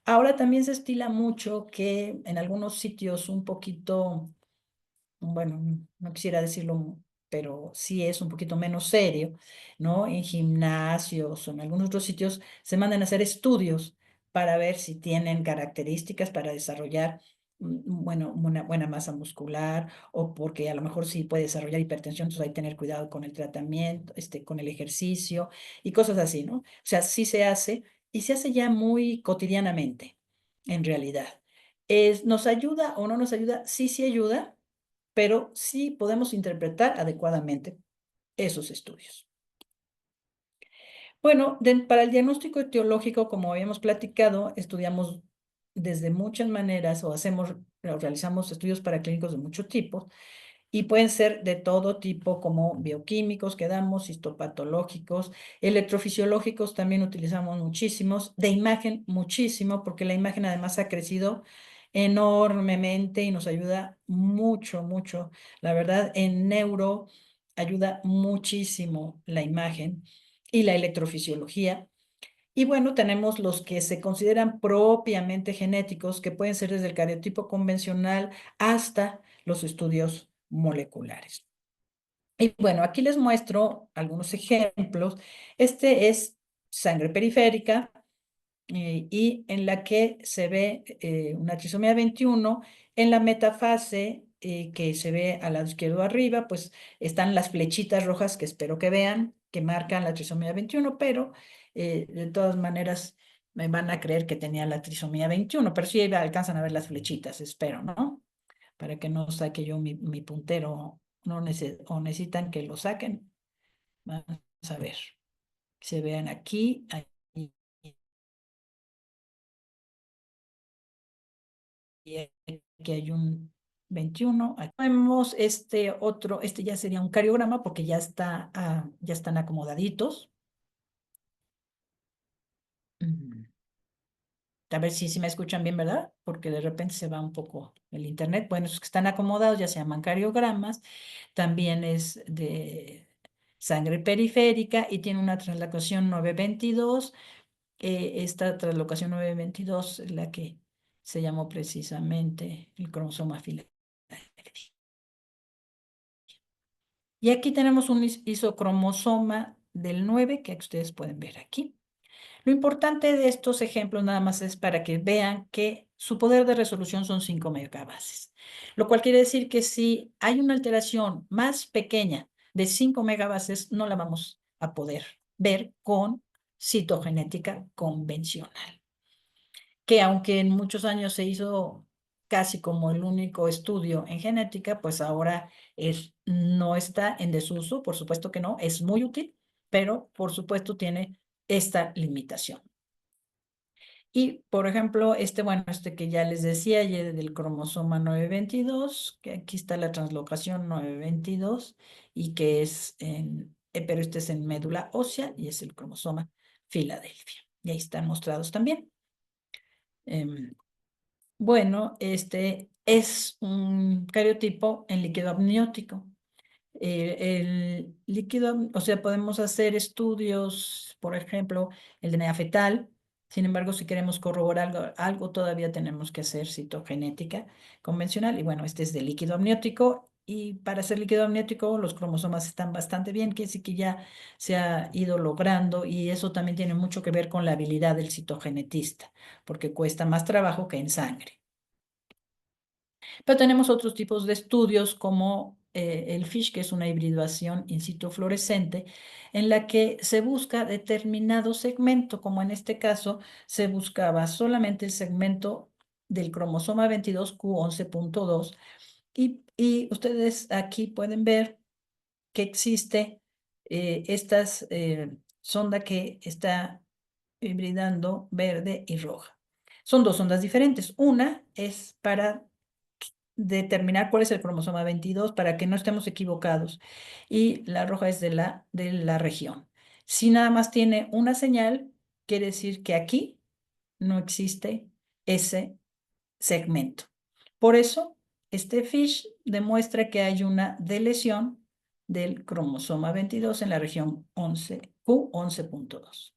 Ahora también se estila mucho que en algunos sitios un poquito, bueno, no quisiera decirlo, pero sí es un poquito menos serio, ¿no? En gimnasios o en algunos otros sitios se mandan a hacer estudios para ver si tienen características para desarrollar, bueno, una buena masa muscular, o porque a lo mejor sí puede desarrollar hipertensión, entonces hay que tener cuidado con el tratamiento, con el ejercicio y cosas así, ¿no? O sea, sí se hace y se hace ya muy cotidianamente, en realidad. ¿Nos ayuda o no nos ayuda? Sí, sí ayuda, pero sí podemos interpretar adecuadamente esos estudios. Bueno, para el diagnóstico etiológico, como habíamos platicado, estudiamos desde muchas maneras o realizamos estudios paraclínicos de mucho tipo y pueden ser de todo tipo, como bioquímicos que damos, histopatológicos, electrofisiológicos también utilizamos muchísimos, de imagen muchísimo, porque la imagen además ha crecido enormemente y nos ayuda mucho, mucho. La verdad, en neuro ayuda muchísimo la imagen y la electrofisiología. Y bueno, tenemos los que se consideran propiamente genéticos, que pueden ser desde el cariotipo convencional hasta los estudios moleculares. Y bueno, aquí les muestro algunos ejemplos. Este es sangre periférica y en la que se ve una trisomía 21. En la metafase que se ve al lado izquierdo arriba, pues están las flechitas rojas que espero que vean, que marcan la trisomía 21, pero de todas maneras me van a creer que tenía la trisomía 21, pero sí alcanzan a ver las flechitas, espero, ¿no? Para que no saque yo mi puntero, no o necesitan que lo saquen. Vamos a ver, se vean aquí, aquí aquí hay un 21. Aquí vemos este otro, este ya sería un cariograma porque ya ya están acomodaditos. A ver si me escuchan bien, ¿verdad? Porque de repente se va un poco el internet. Bueno, esos que están acomodados ya se llaman cariogramas. También es de sangre periférica y tiene una translocación 922. Esta translocación 922 es la que se llamó precisamente el cromosoma Filadelfia. Y aquí tenemos un isocromosoma del 9 que ustedes pueden ver aquí. Lo importante de estos ejemplos nada más es para que vean que su poder de resolución son 5 megabases, lo cual quiere decir que si hay una alteración más pequeña de 5 megabases, no la vamos a poder ver con citogenética convencional, que aunque en muchos años se hizo casi como el único estudio en genética, pues ahora no está en desuso, por supuesto que no, es muy útil, pero por supuesto tiene esta limitación. Y, por ejemplo, bueno, este que ya les decía, ya del cromosoma 922, que aquí está la translocación 922, y que es pero este es en médula ósea, y es el cromosoma Filadelfia. Y ahí están mostrados también. Bueno, este es un cariotipo en líquido amniótico. El líquido, o sea, podemos hacer estudios, por ejemplo, el DNA fetal. Sin embargo, si queremos corroborar algo todavía tenemos que hacer citogenética convencional. Y bueno, este es de líquido amniótico. Y para hacer líquido amniótico, los cromosomas están bastante bien, que sí que ya se ha ido logrando. Y eso también tiene mucho que ver con la habilidad del citogenetista, porque cuesta más trabajo que en sangre. Pero tenemos otros tipos de estudios como el FISH, que es una hibridación in situ fluorescente, en la que se busca determinado segmento, como en este caso se buscaba solamente el segmento del cromosoma 22q11.2. Y ustedes aquí pueden ver que existe estas sonda que está hibridando verde y roja. Son dos ondas diferentes. Una es para determinar cuál es el cromosoma 22 para que no estemos equivocados. Y la roja es de la región. Si nada más tiene una señal, quiere decir que aquí no existe ese segmento. Por eso, este FISH demuestra que hay una deleción del cromosoma 22 en la región Q11.2.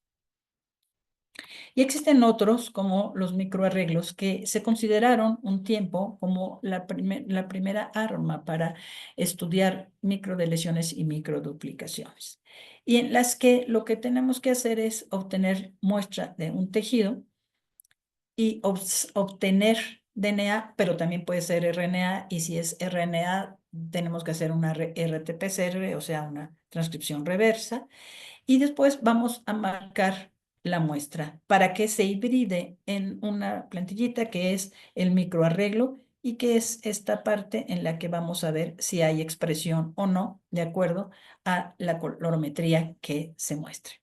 Y existen otros, como los microarreglos, que se consideraron un tiempo como la primera arma para estudiar microdeleciones y microduplicaciones. Y en las que lo que tenemos que hacer es obtener muestra de un tejido y obtener DNA, pero también puede ser RNA, y si es RNA, tenemos que hacer una RT-PCR, o sea, una transcripción reversa. Y después vamos a marcar la muestra para que se hibride en una plantillita que es el microarreglo, y que es esta parte en la que vamos a ver si hay expresión o no de acuerdo a la colorometría que se muestre.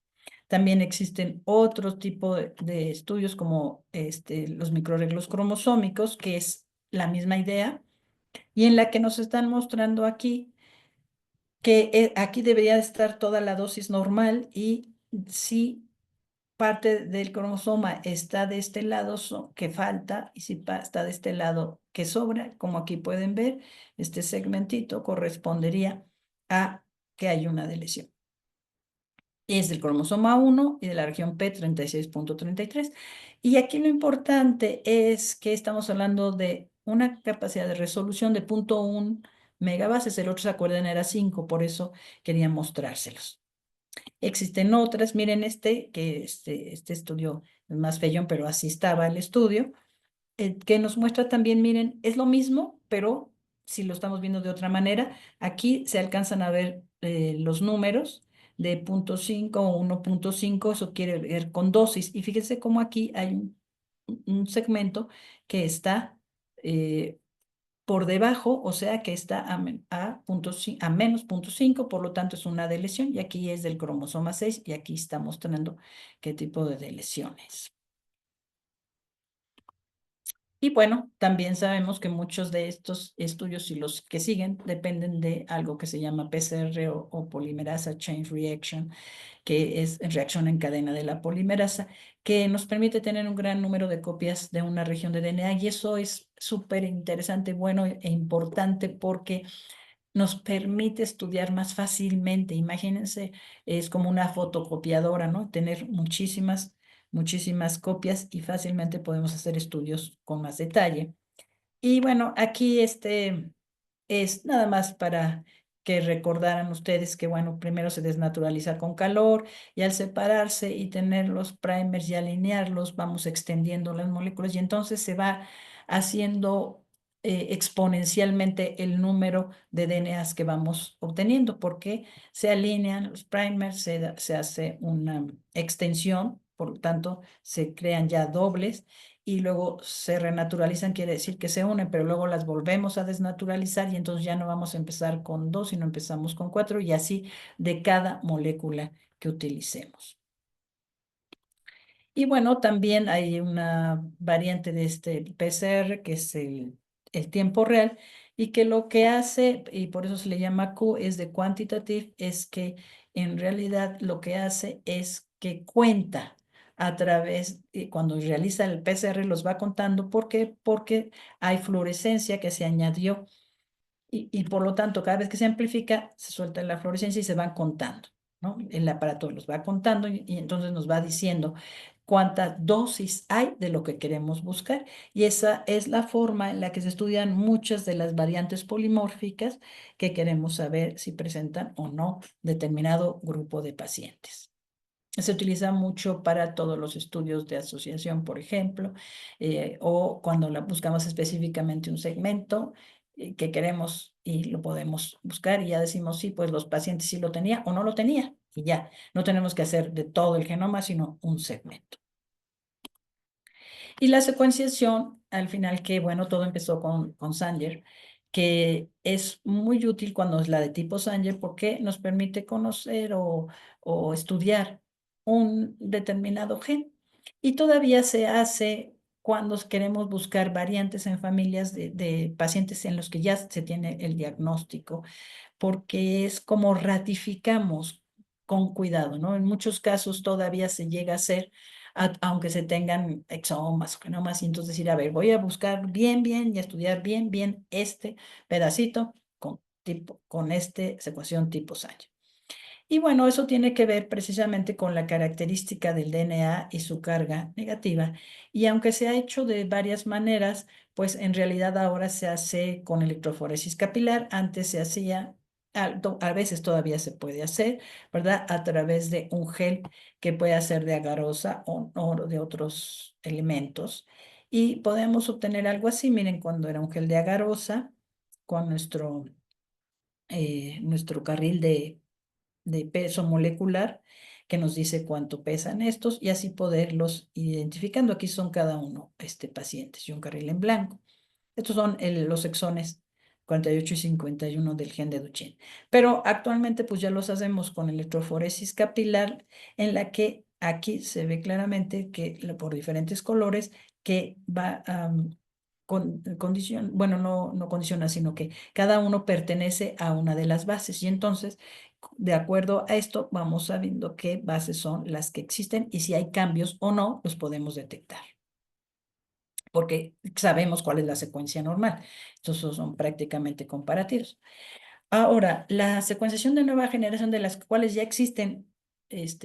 También existen otros tipos de estudios como los microarreglos cromosómicos, que es la misma idea, y en la que nos están mostrando aquí que aquí debería estar toda la dosis normal, y si parte del cromosoma está de este lado que falta, y si está de este lado que sobra, como aquí pueden ver, este segmentito correspondería a que hay una deleción. Es del cromosoma 1 y de la región P36.33. Y aquí lo importante es que estamos hablando de una capacidad de resolución de 0.1 megabases. El otro, se acuerdan, era 5, por eso quería mostrárselos. Existen otras, miren que este estudio es más feyón, pero así estaba el estudio, que nos muestra también, miren, es lo mismo, pero si lo estamos viendo de otra manera, aquí se alcanzan a ver los números de 0.5 o 1.5, eso quiere ver con dosis, y fíjense cómo aquí hay un segmento que está por debajo, o sea que está a menos 0.5, por lo tanto es una deleción, y aquí es del cromosoma 6, y aquí está mostrando qué tipo de deleciones. Y bueno, también sabemos que muchos de estos estudios y los que siguen dependen de algo que se llama PCR o polimerasa chain reaction, que es reacción en cadena de la polimerasa, que nos permite tener un gran número de copias de una región de DNA, y eso es súper interesante, bueno e importante, porque nos permite estudiar más fácilmente. Imagínense, es como una fotocopiadora, ¿no? Tener muchísimas copias, y fácilmente podemos hacer estudios con más detalle. Y bueno, aquí es nada más para que recordaran ustedes que, bueno, primero se desnaturaliza con calor, y al separarse y tener los primers y alinearlos, vamos extendiendo las moléculas, y entonces se va haciendo exponencialmente el número de DNAs que vamos obteniendo, porque se alinean los primers, se hace una extensión, por lo tanto se crean ya dobles, y luego se renaturalizan, quiere decir que se unen, pero luego las volvemos a desnaturalizar, y entonces ya no vamos a empezar con 2, sino empezamos con 4, y así de cada molécula que utilicemos. Y bueno, también hay una variante de este PCR que es el tiempo real y que lo que hace, y por eso se le llama Q, es de quantitative, es que en realidad lo que hace es que cuenta a través, cuando realiza el PCR los va contando. ¿Por qué? Porque hay fluorescencia que se añadió y por lo tanto cada vez que se amplifica se suelta la fluorescencia y se van contando, ¿no? El aparato los va contando y entonces nos va diciendo cuánta dosis hay de lo que queremos buscar. Y esa es la forma en la que se estudian muchas de las variantes polimórficas que queremos saber si presentan o no determinado grupo de pacientes. Se utiliza mucho para todos los estudios de asociación, por ejemplo, o cuando buscamos específicamente un segmento que queremos y lo podemos buscar y ya decimos, sí, pues los pacientes sí lo tenía o no lo tenía y ya, no tenemos que hacer de todo el genoma, sino un segmento. Y la secuenciación, al final, que bueno, todo empezó con Sanger, que es muy útil cuando es la de tipo Sanger porque nos permite conocer o estudiar un determinado gen. Y todavía se hace cuando queremos buscar variantes en familias de pacientes en los que ya se tiene el diagnóstico, porque es como ratificamos con cuidado, ¿no? En muchos casos todavía se llega a hacer, aunque se tengan exomas o genomas, y entonces decir, a ver, voy a buscar bien, bien y a estudiar bien, bien este pedacito con este secuenciación tipo Sanger. Y bueno, eso tiene que ver precisamente con la característica del DNA y su carga negativa. Y aunque se ha hecho de varias maneras, pues en realidad ahora se hace con electroforesis capilar. Antes se hacía, a veces todavía se puede hacer, ¿verdad? A través de un gel que puede ser de agarosa o de otros elementos. Y podemos obtener algo así. Miren, cuando era un gel de agarosa, con nuestro carril de peso molecular que nos dice cuánto pesan estos y así poderlos identificando. Aquí son cada uno pacientes y un carril en blanco. Estos son los exones 48 y 51 del gen de Duchenne. Pero actualmente pues ya los hacemos con electroforesis capilar en la que aquí se ve claramente que por diferentes colores que va bueno, no condiciona, sino que cada uno pertenece a una de las bases y entonces de acuerdo a esto, vamos sabiendo qué bases son las que existen y si hay cambios o no, los podemos detectar. Porque sabemos cuál es la secuencia normal. Entonces son prácticamente comparativos. Ahora, la secuenciación de nueva generación, de las cuales ya existen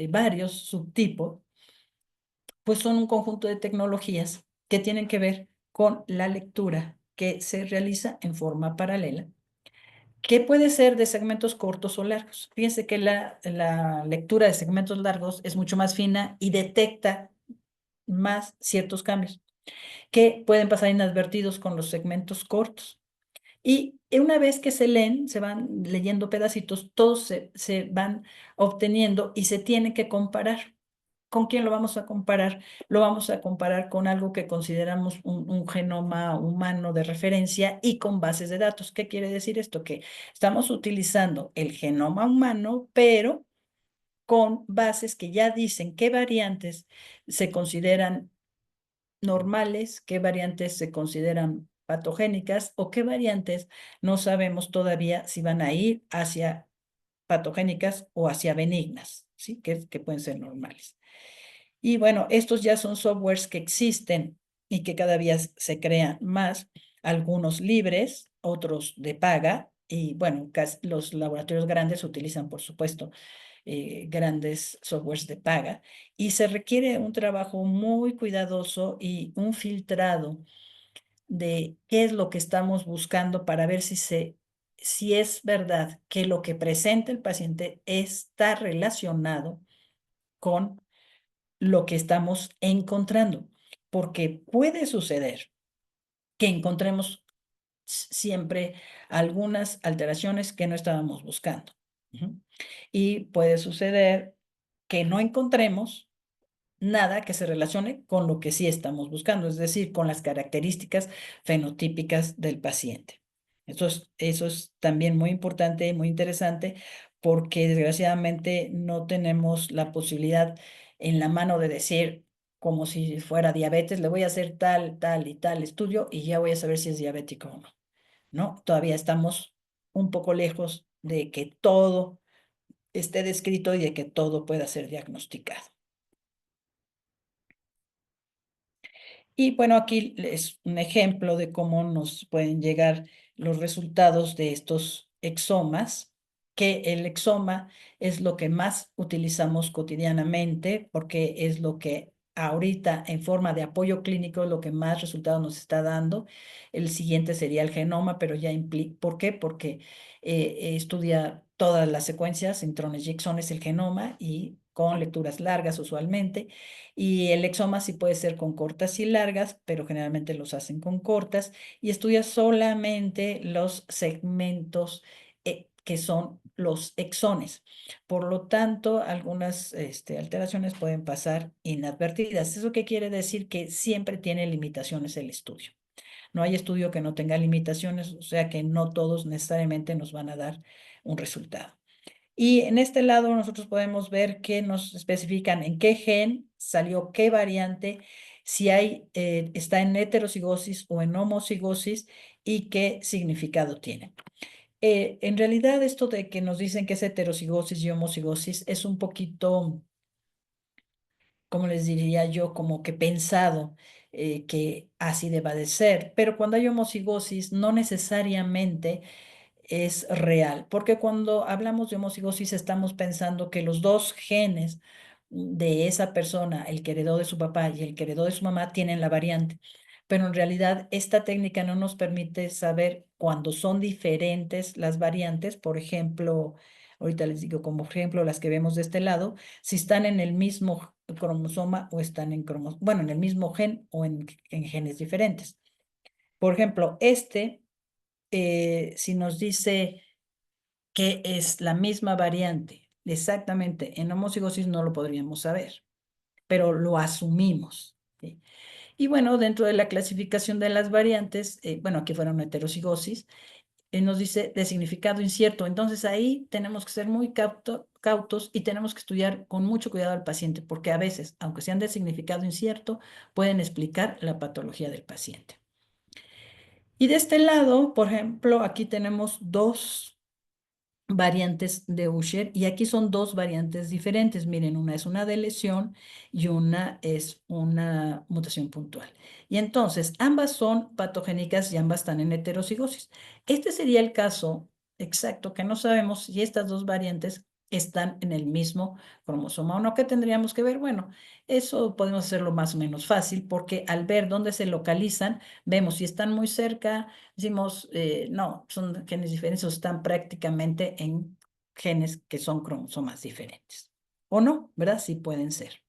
varios subtipos, pues son un conjunto de tecnologías que tienen que ver con la lectura que se realiza en forma paralela, que puede ser de segmentos cortos o largos. Fíjense que la lectura de segmentos largos es mucho más fina y detecta más ciertos cambios que pueden pasar inadvertidos con los segmentos cortos. Y una vez que se leen, se van leyendo pedacitos, todos se van obteniendo y se tienen que comparar. ¿Con quién lo vamos a comparar? Lo vamos a comparar con algo que consideramos un genoma humano de referencia y con bases de datos. ¿Qué quiere decir esto? Que estamos utilizando el genoma humano, pero con bases que ya dicen qué variantes se consideran normales, qué variantes se consideran patogénicas o qué variantes no sabemos todavía si van a ir hacia patogénicas o hacia benignas, ¿sí? Que pueden ser normales. Y bueno, estos ya son softwares que existen y que cada día se crean más, algunos libres, otros de paga. Y bueno, los laboratorios grandes utilizan, por supuesto, grandes softwares de paga. Y se requiere un trabajo muy cuidadoso y un filtrado de qué es lo que estamos buscando para ver si es verdad que lo que presenta el paciente está relacionado con lo que estamos encontrando, porque puede suceder que encontremos siempre algunas alteraciones que no estábamos buscando. Y puede suceder que no encontremos nada que se relacione con lo que sí estamos buscando, es decir, con las características fenotípicas del paciente. Eso es también muy importante y muy interesante porque desgraciadamente no tenemos la posibilidad en la mano de decir como si fuera diabetes, le voy a hacer tal, tal y tal estudio y ya voy a saber si es diabético o no. ¿No? Todavía estamos un poco lejos de que todo esté descrito y de que todo pueda ser diagnosticado. Y bueno, aquí es un ejemplo de cómo nos pueden llegar los resultados de estos exomas, que el exoma es lo que más utilizamos cotidianamente porque es lo que ahorita en forma de apoyo clínico es lo que más resultados nos está dando. El siguiente sería el genoma, pero ya implica, ¿por qué? Porque estudia todas las secuencias, intrones y exones, el genoma y con lecturas largas usualmente. Y el exoma sí puede ser con cortas y largas, pero generalmente los hacen con cortas y estudia solamente los segmentos que son los exones. Por lo tanto, algunas alteraciones pueden pasar inadvertidas. ¿Eso qué quiere decir? Que siempre tiene limitaciones el estudio. No hay estudio que no tenga limitaciones, o sea que no todos necesariamente nos van a dar un resultado. Y en este lado nosotros podemos ver que nos especifican en qué gen salió qué variante, si hay, está en heterocigosis o en homocigosis y qué significado tiene. En realidad esto de que nos dicen que es heterocigosis y homocigosis es un poquito, como les diría yo, como que pensado que así deba de ser, pero cuando hay homocigosis no necesariamente es real, porque cuando hablamos de homocigosis estamos pensando que los dos genes de esa persona, el que heredó de su papá y el que heredó de su mamá, tienen la variante. Pero en realidad esta técnica no nos permite saber cuando son diferentes las variantes, por ejemplo, ahorita les digo como ejemplo las que vemos de este lado, si están en el mismo cromosoma o están en bueno, en el mismo gen o en genes diferentes. Por ejemplo, si nos dice que es la misma variante, exactamente, en homocigosis no lo podríamos saber, pero lo asumimos. ¿Sí? Y bueno, dentro de la clasificación de las variantes, bueno, aquí fueron heterocigosis, nos dice de significado incierto. Entonces ahí tenemos que ser muy cautos y tenemos que estudiar con mucho cuidado al paciente, porque a veces, aunque sean de significado incierto, pueden explicar la patología del paciente. Y de este lado, por ejemplo, aquí tenemos dos variantes de Usher y aquí son dos variantes diferentes. Miren, una es una de lesión y una es una mutación puntual. Y entonces, ambas son patogénicas y ambas están en heterocigosis. Este sería el caso exacto que no sabemos si estas dos variantes están en el mismo cromosoma o no. ¿Qué tendríamos que ver? Bueno, eso podemos hacerlo más o menos fácil porque al ver dónde se localizan, vemos si están muy cerca. Decimos, no, son genes diferentes o están prácticamente en genes que son cromosomas diferentes. ¿O no? ¿Verdad? Sí pueden ser.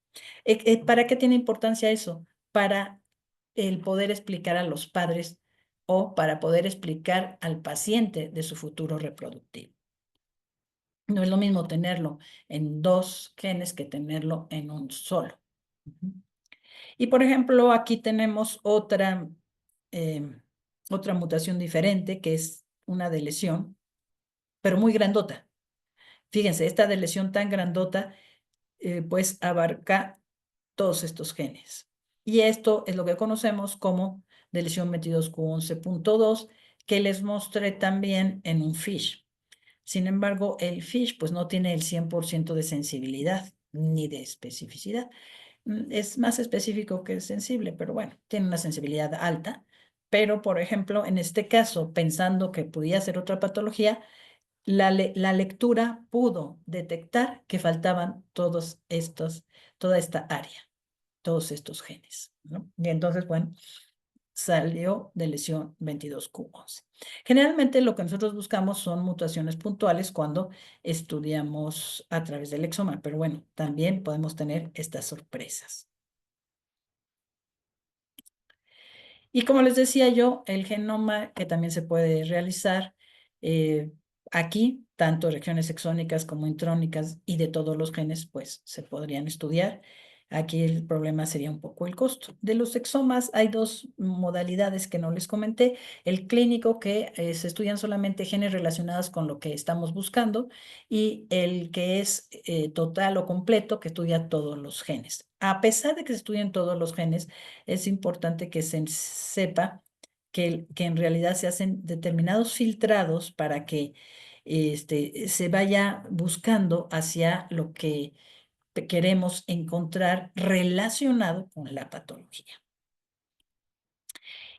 ¿Para qué tiene importancia eso? Para el poder explicar a los padres o para poder explicar al paciente de su futuro reproductivo. No es lo mismo tenerlo en dos genes que tenerlo en un solo. Y por ejemplo, aquí tenemos otra mutación diferente, que es una de lesión, pero muy grandota. Fíjense, esta de lesión tan grandota, pues abarca todos estos genes. Y esto es lo que conocemos como de lesión 22q11.2, que les mostré también en un FISH. Sin embargo, el FISH pues no tiene el 100% de sensibilidad ni de especificidad. Es más específico que sensible, pero bueno, tiene una sensibilidad alta. Pero, por ejemplo, en este caso, pensando que podía ser otra patología, la lectura pudo detectar que faltaban toda esta área, todos estos genes, ¿no? Y entonces, bueno, salió de lesión 22q11. Generalmente lo que nosotros buscamos son mutaciones puntuales cuando estudiamos a través del exoma, pero bueno, también podemos tener estas sorpresas. Y como les decía yo, el genoma que también se puede realizar aquí, tanto regiones exónicas como intrónicas y de todos los genes, pues se podrían estudiar. Aquí el problema sería un poco el costo. De los exomas hay dos modalidades que no les comenté. El clínico, que se estudian solamente genes relacionados con lo que estamos buscando, y el que es total o completo, que estudia todos los genes. A pesar de que se estudien todos los genes, es importante que se sepa que en realidad se hacen determinados filtrados para que se vaya buscando hacia lo que queremos encontrar relacionado con la patología.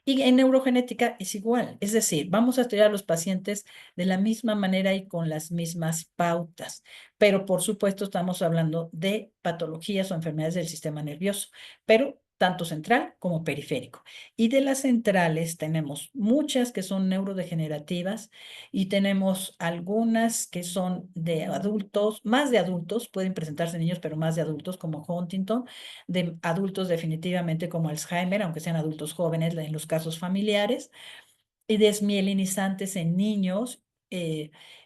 Y en neurogenética es igual, es decir, vamos a estudiar a los pacientes de la misma manera y con las mismas pautas, pero por supuesto estamos hablando de patologías o enfermedades del sistema nervioso, pero tanto central como periférico. Y de las centrales tenemos muchas que son neurodegenerativas y tenemos algunas que son de adultos, más de adultos, pueden presentarse en niños, pero más de adultos como Huntington, de adultos definitivamente como Alzheimer, aunque sean adultos jóvenes en los casos familiares, y desmielinizantes en niños,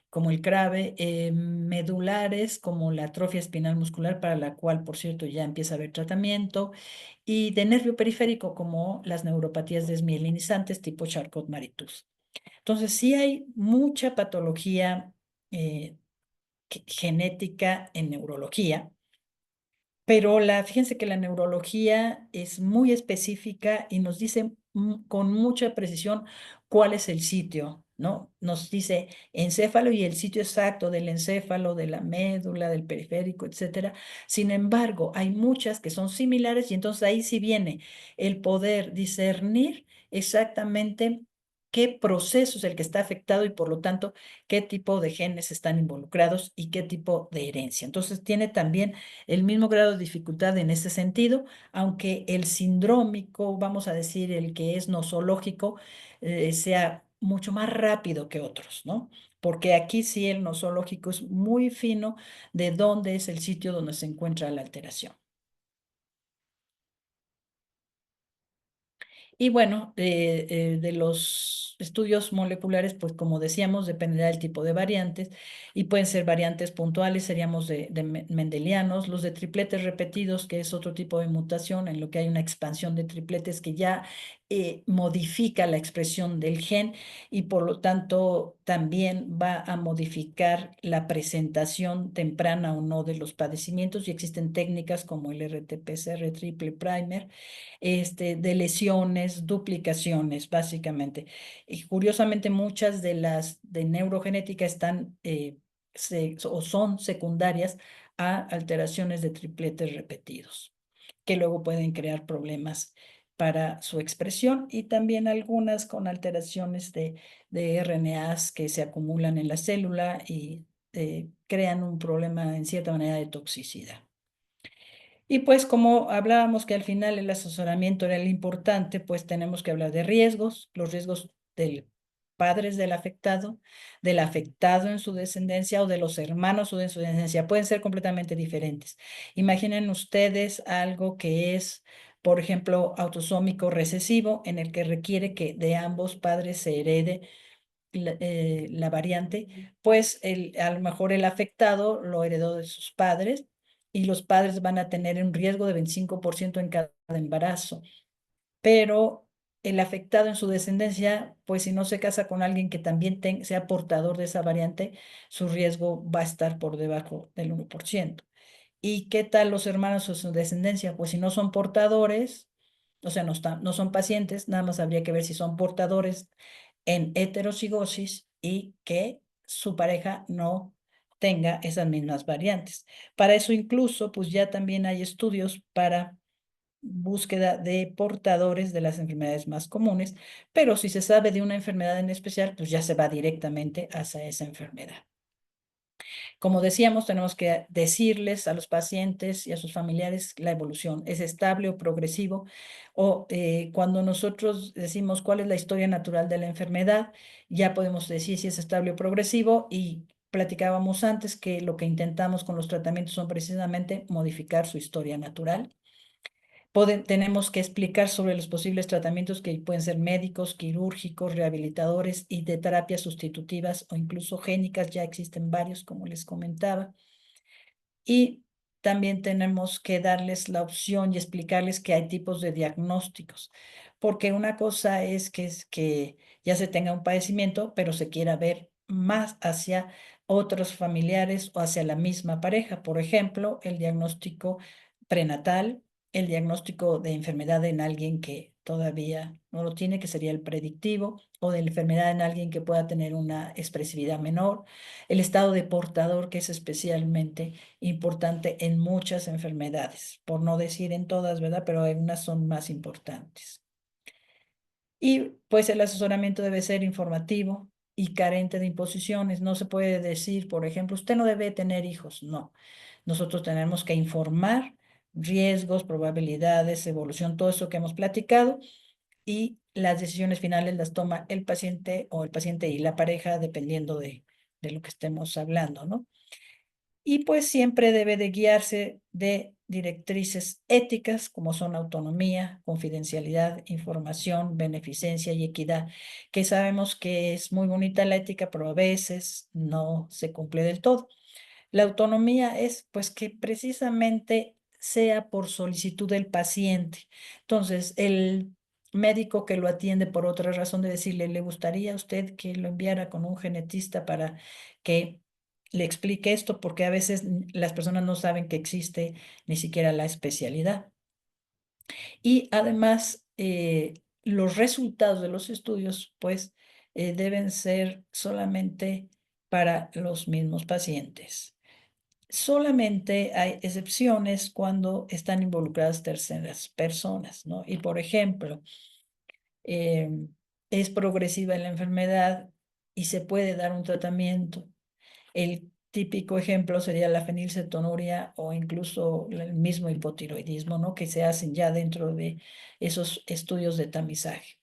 como el CRABE, medulares como la atrofia espinal muscular, para la cual, por cierto, ya empieza a haber tratamiento, y de nervio periférico como las neuropatías desmielinizantes tipo Charcot-Marie-Tooth. Entonces, sí hay mucha patología genética en neurología. Pero fíjense que la neurología es muy específica y nos dice con mucha precisión cuál es el sitio, ¿no? Nos dice encéfalo y el sitio exacto del encéfalo, de la médula, del periférico, etcétera. Sin embargo, hay muchas que son similares y entonces ahí sí viene el poder discernir exactamente qué proceso es el que está afectado y por lo tanto qué tipo de genes están involucrados y qué tipo de herencia. Entonces tiene también el mismo grado de dificultad en ese sentido, aunque el sindrómico, vamos a decir, el que es nosológico, sea mucho más rápido que otros, ¿no? Porque aquí sí el nosológico es muy fino de dónde es el sitio donde se encuentra la alteración. Y bueno, de los estudios moleculares, pues como decíamos, dependerá del tipo de variantes y pueden ser variantes puntuales, seríamos de mendelianos, los de tripletes repetidos, que es otro tipo de mutación en lo que hay una expansión de tripletes que ya modifica la expresión del gen y por lo tanto también va a modificar la presentación temprana o no de los padecimientos y existen técnicas como el RT-PCR triple primer de lesiones, duplicaciones, básicamente. Y curiosamente, muchas de las de neurogenética están o son secundarias a alteraciones de tripletes repetidos, que luego pueden crear problemas para su expresión y también algunas con alteraciones de RNAs que se acumulan en la célula y crean un problema en cierta manera de toxicidad. Y pues como hablábamos que al final el asesoramiento era el importante, pues tenemos que hablar de riesgos, los riesgos del padres del afectado en su descendencia o de los hermanos en su descendencia, pueden ser completamente diferentes. Imaginen ustedes algo que es, por ejemplo, autosómico recesivo, en el que requiere que de ambos padres se herede la variante, pues a lo mejor el afectado lo heredó de sus padres y los padres van a tener un riesgo de 25% en cada embarazo. Pero el afectado en su descendencia, pues si no se casa con alguien que también sea portador de esa variante, su riesgo va a estar por debajo del 1%. ¿Y qué tal los hermanos o su descendencia? Pues si no son portadores, o sea, no son pacientes, nada más habría que ver si son portadores en heterocigosis y que su pareja no tenga esas mismas variantes. Para eso incluso, pues ya también hay estudios para búsqueda de portadores de las enfermedades más comunes, pero si se sabe de una enfermedad en especial, pues ya se va directamente hacia esa enfermedad. Como decíamos, tenemos que decirles a los pacientes y a sus familiares la evolución es estable o progresivo, o cuando nosotros decimos cuál es la historia natural de la enfermedad, ya podemos decir si es estable o progresivo y platicábamos antes que lo que intentamos con los tratamientos son precisamente modificar su historia natural. Tenemos que explicar sobre los posibles tratamientos que pueden ser médicos, quirúrgicos, rehabilitadores y de terapias sustitutivas o incluso génicas. Ya existen varios, como les comentaba. Y también tenemos que darles la opción y explicarles que hay tipos de diagnósticos, porque una cosa es que ya se tenga un padecimiento, pero se quiera ver más hacia otros familiares o hacia la misma pareja. Por ejemplo, el diagnóstico prenatal, el diagnóstico de enfermedad en alguien que todavía no lo tiene, que sería el predictivo, o de la enfermedad en alguien que pueda tener una expresividad menor, el estado de portador, que es especialmente importante en muchas enfermedades, por no decir en todas, ¿verdad? Pero algunas son más importantes. Y pues el asesoramiento debe ser informativo y carente de imposiciones. No se puede decir, por ejemplo, usted no debe tener hijos. No, nosotros tenemos que informar riesgos, probabilidades, evolución, todo eso que hemos platicado, y las decisiones finales las toma el paciente o el paciente y la pareja, dependiendo de lo que estemos hablando, ¿no? Y pues siempre debe de guiarse de directrices éticas como son autonomía, confidencialidad, información, beneficencia y equidad, que sabemos que es muy bonita la ética, pero a veces no se cumple del todo. La autonomía es pues que precisamente sea por solicitud del paciente. Entonces, el médico que lo atiende por otra razón de decirle, ¿le gustaría a usted que lo enviara con un genetista para que le explique esto? Porque a veces las personas no saben que existe ni siquiera la especialidad. Y además, los resultados de los estudios pues deben ser solamente para los mismos pacientes. Solamente hay excepciones cuando están involucradas terceras personas, ¿no? Y por ejemplo, eh, es progresiva la enfermedad y se puede dar un tratamiento. El típico ejemplo sería la fenilcetonuria o incluso el mismo hipotiroidismo, ¿no? Que se hacen ya dentro de esos estudios de tamizaje.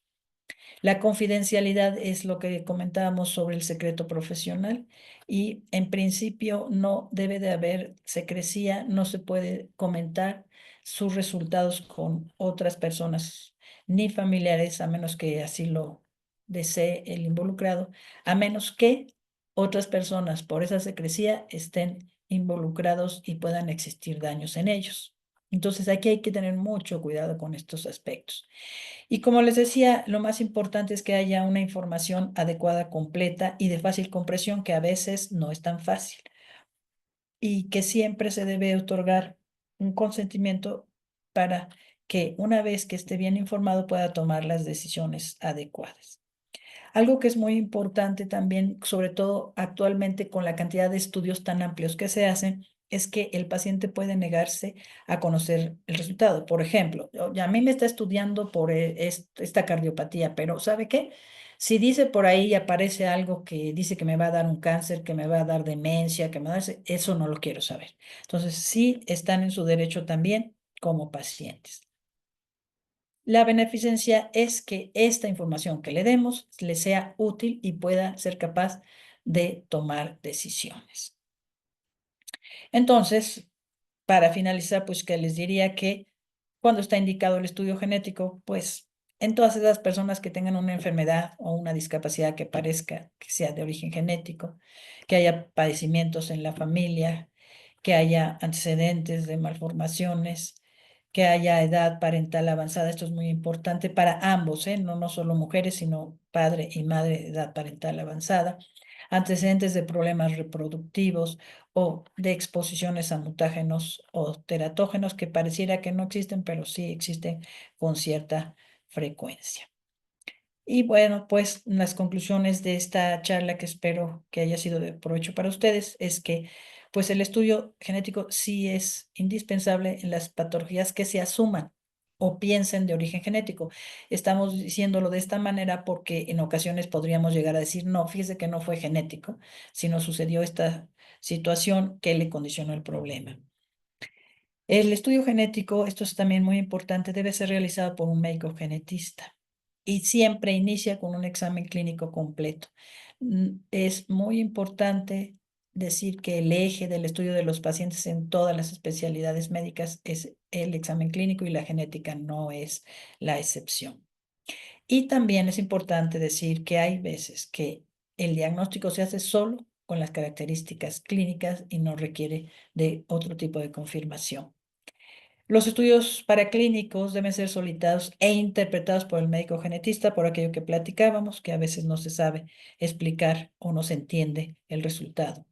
La confidencialidad es lo que comentábamos sobre el secreto profesional, y en principio no debe de haber secrecía, no se puede comentar sus resultados con otras personas ni familiares, a menos que así lo desee el involucrado, a menos que otras personas por esa secrecía estén involucrados y puedan existir daños en ellos. Entonces aquí hay que tener mucho cuidado con estos aspectos. Y como les decía, lo más importante es que haya una información adecuada, completa y de fácil comprensión, que a veces no es tan fácil, y que siempre se debe otorgar un consentimiento para que una vez que esté bien informado pueda tomar las decisiones adecuadas. Algo que es muy importante también, sobre todo actualmente con la cantidad de estudios tan amplios que se hacen, es que el paciente puede negarse a conocer el resultado. Por ejemplo, a mí me está estudiando por esta cardiopatía, pero ¿sabe qué? Si dice por ahí y aparece algo que dice que me va a dar un cáncer, que me va a dar demencia, que me va a dar, eso no lo quiero saber. Entonces, sí están en su derecho también como pacientes. La beneficencia es que esta información que le demos le sea útil y pueda ser capaz de tomar decisiones. Entonces, para finalizar, pues que les diría que cuando está indicado el estudio genético, pues en todas esas personas que tengan una enfermedad o una discapacidad que parezca que sea de origen genético, que haya padecimientos en la familia, que haya antecedentes de malformaciones, que haya edad parental avanzada. Esto es muy importante para ambos, ¿eh? No solo mujeres, sino padre y madre de edad parental avanzada. Antecedentes de problemas reproductivos o de exposiciones a mutágenos o teratógenos, que pareciera que no existen, pero sí existen con cierta frecuencia. Y bueno, pues las conclusiones de esta charla, que espero que haya sido de provecho para ustedes, es que pues el estudio genético sí es indispensable en las patologías que se asuman o piensen de origen genético. Estamos diciéndolo de esta manera porque en ocasiones podríamos llegar a decir, no, fíjese que no fue genético, sino sucedió esta situación que le condicionó el problema. El estudio genético, esto es también muy importante, debe ser realizado por un médico genetista y siempre inicia con un examen clínico completo. Es muy importante decir que el eje del estudio de los pacientes en todas las especialidades médicas es el examen clínico, y la genética no es la excepción. Y también es importante decir que hay veces que el diagnóstico se hace solo con las características clínicas y no requiere de otro tipo de confirmación. Los estudios paraclínicos deben ser solicitados e interpretados por el médico genetista por aquello que platicábamos, que a veces no se sabe explicar o no se entiende el resultado.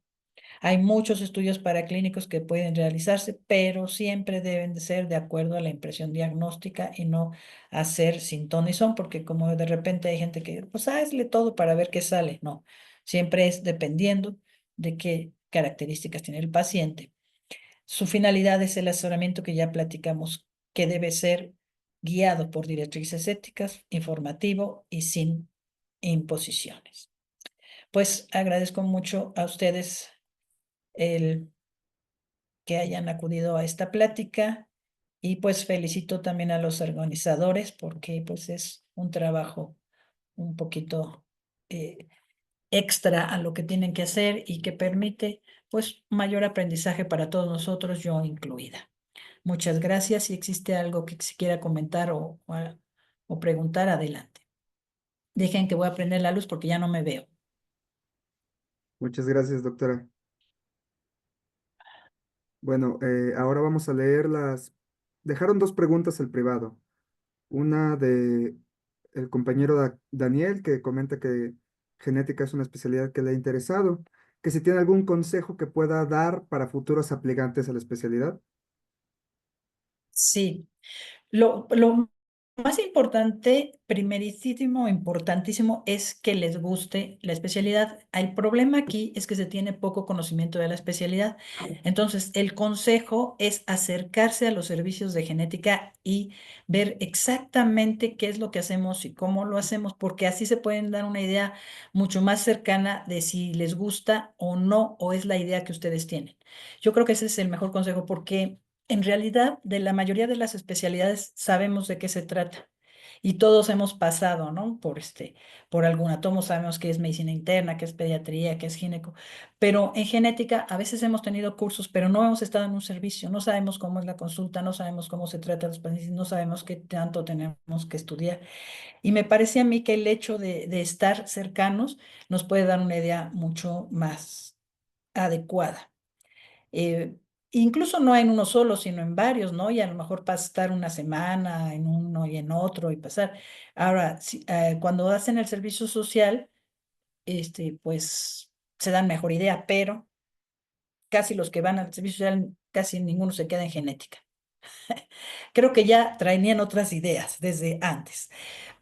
Hay muchos estudios paraclínicos que pueden realizarse, pero siempre deben de ser de acuerdo a la impresión diagnóstica y no hacer sin ton ni son, porque como de repente hay gente que, pues hazle todo para ver qué sale. No, siempre es dependiendo de qué características tiene el paciente. Su finalidad es el asesoramiento que ya platicamos, que debe ser guiado por directrices éticas, informativo y sin imposiciones. Pues agradezco mucho a ustedes el que hayan acudido a esta plática y pues felicito también a los organizadores porque pues es un trabajo un poquito eh, extra a lo que tienen que hacer y que permite pues mayor aprendizaje para todos nosotros, yo incluida. Muchas gracias. Si existe algo que se quiera comentar o preguntar, adelante. Dejen que voy a prender la luz porque ya no me veo. Muchas gracias, doctora. Bueno, ahora vamos a leer las... Dejaron dos preguntas al privado. Una de el compañero Daniel, que comenta que genética es una especialidad que le ha interesado, que si tiene algún consejo que pueda dar para futuros aplicantes a la especialidad. Sí. Lo más importante, primerísimo, importantísimo, es que les guste la especialidad. El problema aquí es que se tiene poco conocimiento de la especialidad. Entonces, el consejo es acercarse a los servicios de genética y ver exactamente qué es lo que hacemos y cómo lo hacemos, porque así se pueden dar una idea mucho más cercana de si les gusta o no, o es la idea que ustedes tienen. Yo creo que ese es el mejor consejo porque en realidad, de la mayoría de las especialidades sabemos de qué se trata y todos hemos pasado, ¿no? Por alguna, todos sabemos qué es medicina interna, qué es pediatría, qué es gineco, pero en genética a veces hemos tenido cursos, pero no hemos estado en un servicio, no sabemos cómo es la consulta, no sabemos cómo se trata a los pacientes, no sabemos qué tanto tenemos que estudiar. Y me parece a mí que el hecho de estar cercanos nos puede dar una idea mucho más adecuada. eh, Incluso no en uno solo, sino en varios, ¿no? Y a lo mejor estar una semana en uno y en otro y pasar. Ahora, cuando hacen el servicio social, pues se dan mejor idea, pero casi los que van al servicio social, casi ninguno se queda en genética. Creo que ya traían otras ideas desde antes,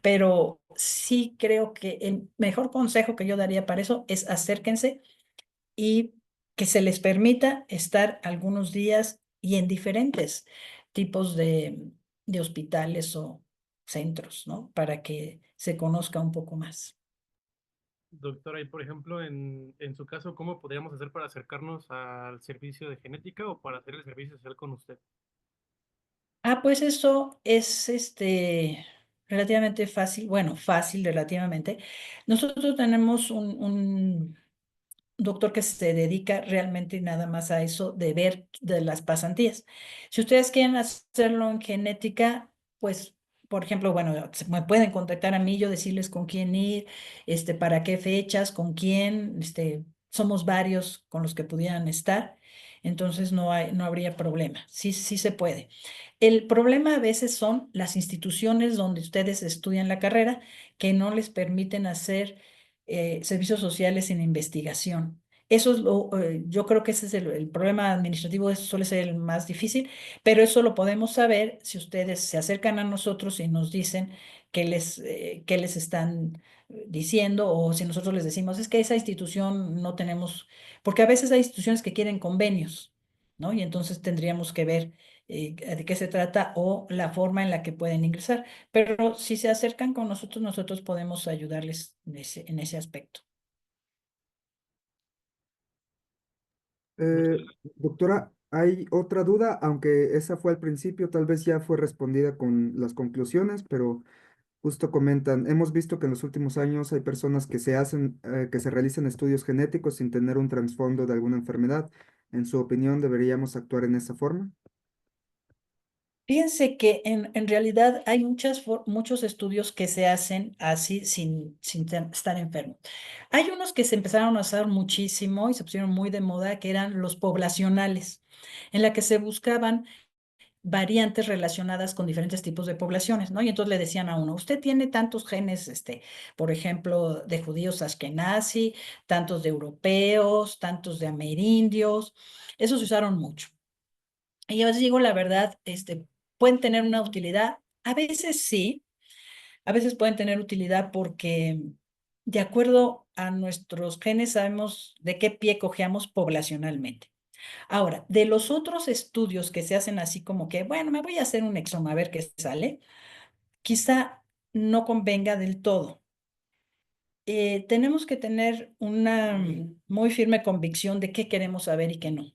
pero sí creo que el mejor consejo que yo daría para eso es acérquense y que se les permita estar algunos días y en diferentes tipos de hospitales o centros, ¿no? Para que se conozca un poco más. Doctora, y por ejemplo, en su caso, ¿cómo podríamos hacer para acercarnos al servicio de genética o para hacer el servicio social con usted? Ah, pues eso es relativamente fácil, bueno, fácil relativamente. Nosotros tenemos un doctor que se dedica realmente nada más a eso de ver de las pasantías. Si ustedes quieren hacerlo en genética, pues, por ejemplo, bueno, me pueden contactar a mí, yo decirles con quién ir, para qué fechas, con quién, somos varios con los que pudieran estar, entonces no habría problema. Sí, sí se puede. El problema a veces son las instituciones donde ustedes estudian la carrera que no les permiten hacer servicios sociales sin investigación. Eso es yo creo que ese es el problema administrativo, eso suele ser el más difícil, pero eso lo podemos saber si ustedes se acercan a nosotros y nos dicen qué les están diciendo o si nosotros les decimos, es que esa institución no tenemos, porque a veces hay instituciones que quieren convenios, ¿no? Y entonces tendríamos que ver de qué se trata o la forma en la que pueden ingresar. Pero si se acercan con nosotros, nosotros podemos ayudarles en ese aspecto. Eh, Doctora, hay otra duda, aunque esa fue al principio, tal vez ya fue respondida con las conclusiones, pero justo comentan, hemos visto que en los últimos años hay personas que que se realizan estudios genéticos sin tener un trasfondo de alguna enfermedad. En su opinión, ¿deberíamos actuar en esa forma? Fíjense que en realidad hay muchos estudios que se hacen así sin estar enfermo. Hay unos que se empezaron a usar muchísimo y se pusieron muy de moda, que eran los poblacionales, en la que se buscaban variantes relacionadas con diferentes tipos de poblaciones, ¿no? Y entonces le decían a uno, usted tiene tantos genes, por ejemplo, de judíos ashkenazi, tantos de europeos, tantos de amerindios, esos se usaron mucho. Y yo les digo la verdad, pueden tener una utilidad, a veces sí, a veces pueden tener utilidad porque de acuerdo a nuestros genes sabemos de qué pie cojeamos poblacionalmente. Ahora, de los otros estudios que se hacen así como que, bueno, me voy a hacer un exoma a ver qué sale, quizá no convenga del todo. Tenemos que tener una muy firme convicción de qué queremos saber y qué no.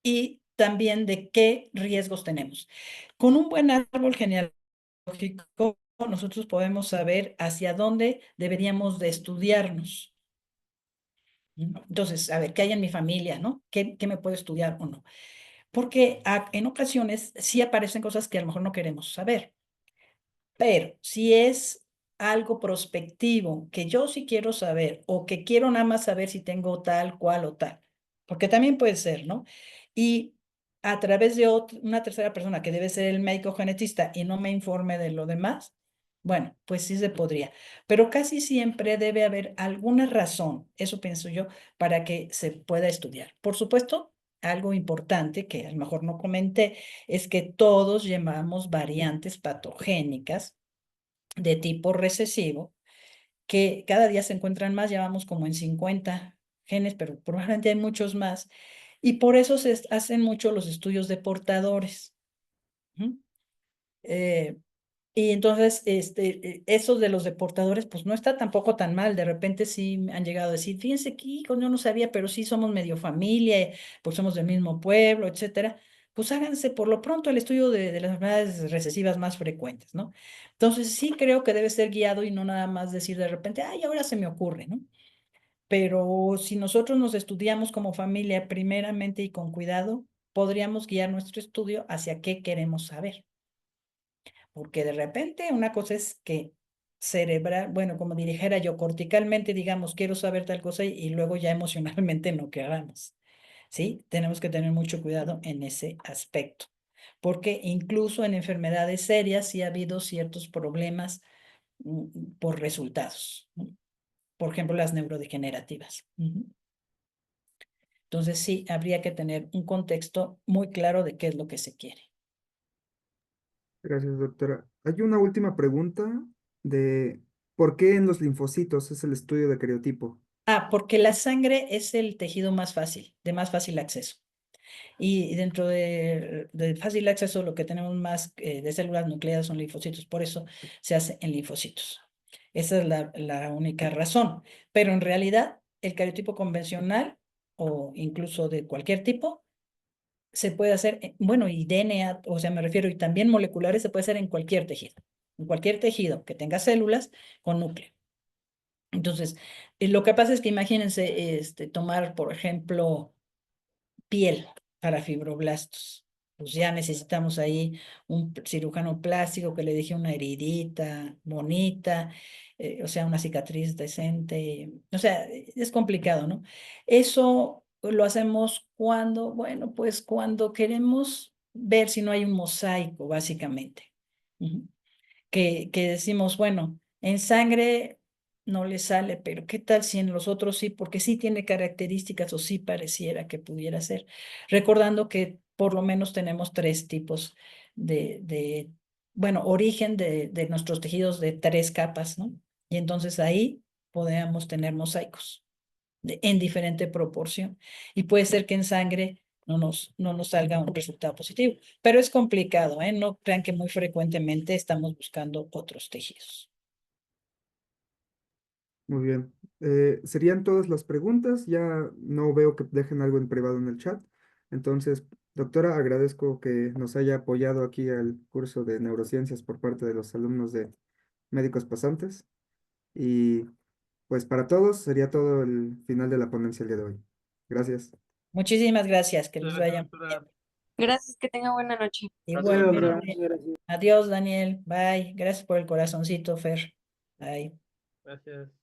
Y también de qué riesgos tenemos. Con un buen árbol genealógico, nosotros podemos saber hacia dónde deberíamos de estudiarnos. ¿No? Entonces, a ver, ¿qué hay en mi familia, no? ¿Qué me puedo estudiar o no? Porque en ocasiones sí aparecen cosas que a lo mejor no queremos saber, pero si es algo prospectivo que yo sí quiero saber o que quiero nada más saber si tengo tal, cual o tal, porque también puede ser, ¿no? Y a través de una tercera persona que debe ser el médico genetista y no me informe de lo demás, bueno, pues sí se podría, pero casi siempre debe haber alguna razón, eso pienso yo, para que se pueda estudiar. Por supuesto, algo importante que a lo mejor no comenté es que todos llevamos variantes patogénicas de tipo recesivo, que cada día se encuentran más, ya vamos como en 50 genes, pero probablemente hay muchos más, y por eso se hacen mucho los estudios de portadores. ¿Mm? Eh, y entonces, esos de los deportadores, pues no está tampoco tan mal. De repente sí me han llegado a decir, fíjense que hijo, yo no sabía, pero sí somos medio familia, pues somos del mismo pueblo, etcétera. Pues háganse por lo pronto el estudio de las enfermedades recesivas más frecuentes, ¿no? Entonces sí creo que debe ser guiado y no nada más decir de repente, ay, ahora se me ocurre, ¿no? Pero si nosotros nos estudiamos como familia primeramente y con cuidado, podríamos guiar nuestro estudio hacia qué queremos saber. Porque de repente una cosa es que cerebral, bueno, como dijera yo, corticalmente digamos, quiero saber tal cosa y luego ya emocionalmente no queramos, ¿sí? Tenemos que tener mucho cuidado en ese aspecto, porque incluso en enfermedades serias sí ha habido ciertos problemas por resultados, ¿no? Por ejemplo, las neurodegenerativas. Entonces sí, habría que tener un contexto muy claro de qué es lo que se quiere. Gracias, doctora. Hay una última pregunta de ¿por qué en los linfocitos es el estudio de cariotipo? Porque la sangre es el tejido más fácil, de más fácil acceso. Y dentro de fácil acceso, lo que tenemos más de células nucleadas son linfocitos. Por eso se hace en linfocitos. Esa es la única razón. Pero en realidad, el cariotipo convencional o incluso de cualquier tipo se puede hacer, bueno, y DNA, o sea, me refiero, y también moleculares, se puede hacer en cualquier tejido. En cualquier tejido que tenga células con núcleo. Entonces, lo que pasa es que imagínense tomar, por ejemplo, piel para fibroblastos. Pues ya necesitamos ahí un cirujano plástico que le deje una heridita bonita, o sea, una cicatriz decente. O sea, es complicado, ¿no? Eso lo hacemos cuando, bueno, pues cuando queremos ver si no hay un mosaico, básicamente. Ujú. Que decimos, bueno, en sangre no le sale, pero ¿qué tal si en los otros sí? Porque sí tiene características o sí pareciera que pudiera ser. Recordando que por lo menos tenemos tres tipos bueno, origen de nuestros tejidos de tres capas, ¿no? Y entonces ahí podemos tener mosaicos en diferente proporción. Y puede ser que en sangre no nos salga un resultado positivo. Pero es complicado, ¿eh? No crean que muy frecuentemente estamos buscando otros tejidos. Muy bien. Serían todas las preguntas. Ya no veo que dejen algo en privado en el chat. Entonces, doctora, agradezco que nos haya apoyado aquí al curso de neurociencias por parte de los alumnos de médicos pasantes. Y pues para todos sería todo el final de la ponencia el día de hoy. Gracias. Muchísimas gracias, que les Muchas gracias, vaya muy doctora. bien. Gracias, que tenga buena noche. Igualmente. Adiós, Daniel. Bye. Gracias por el corazoncito, Fer. Bye. Gracias.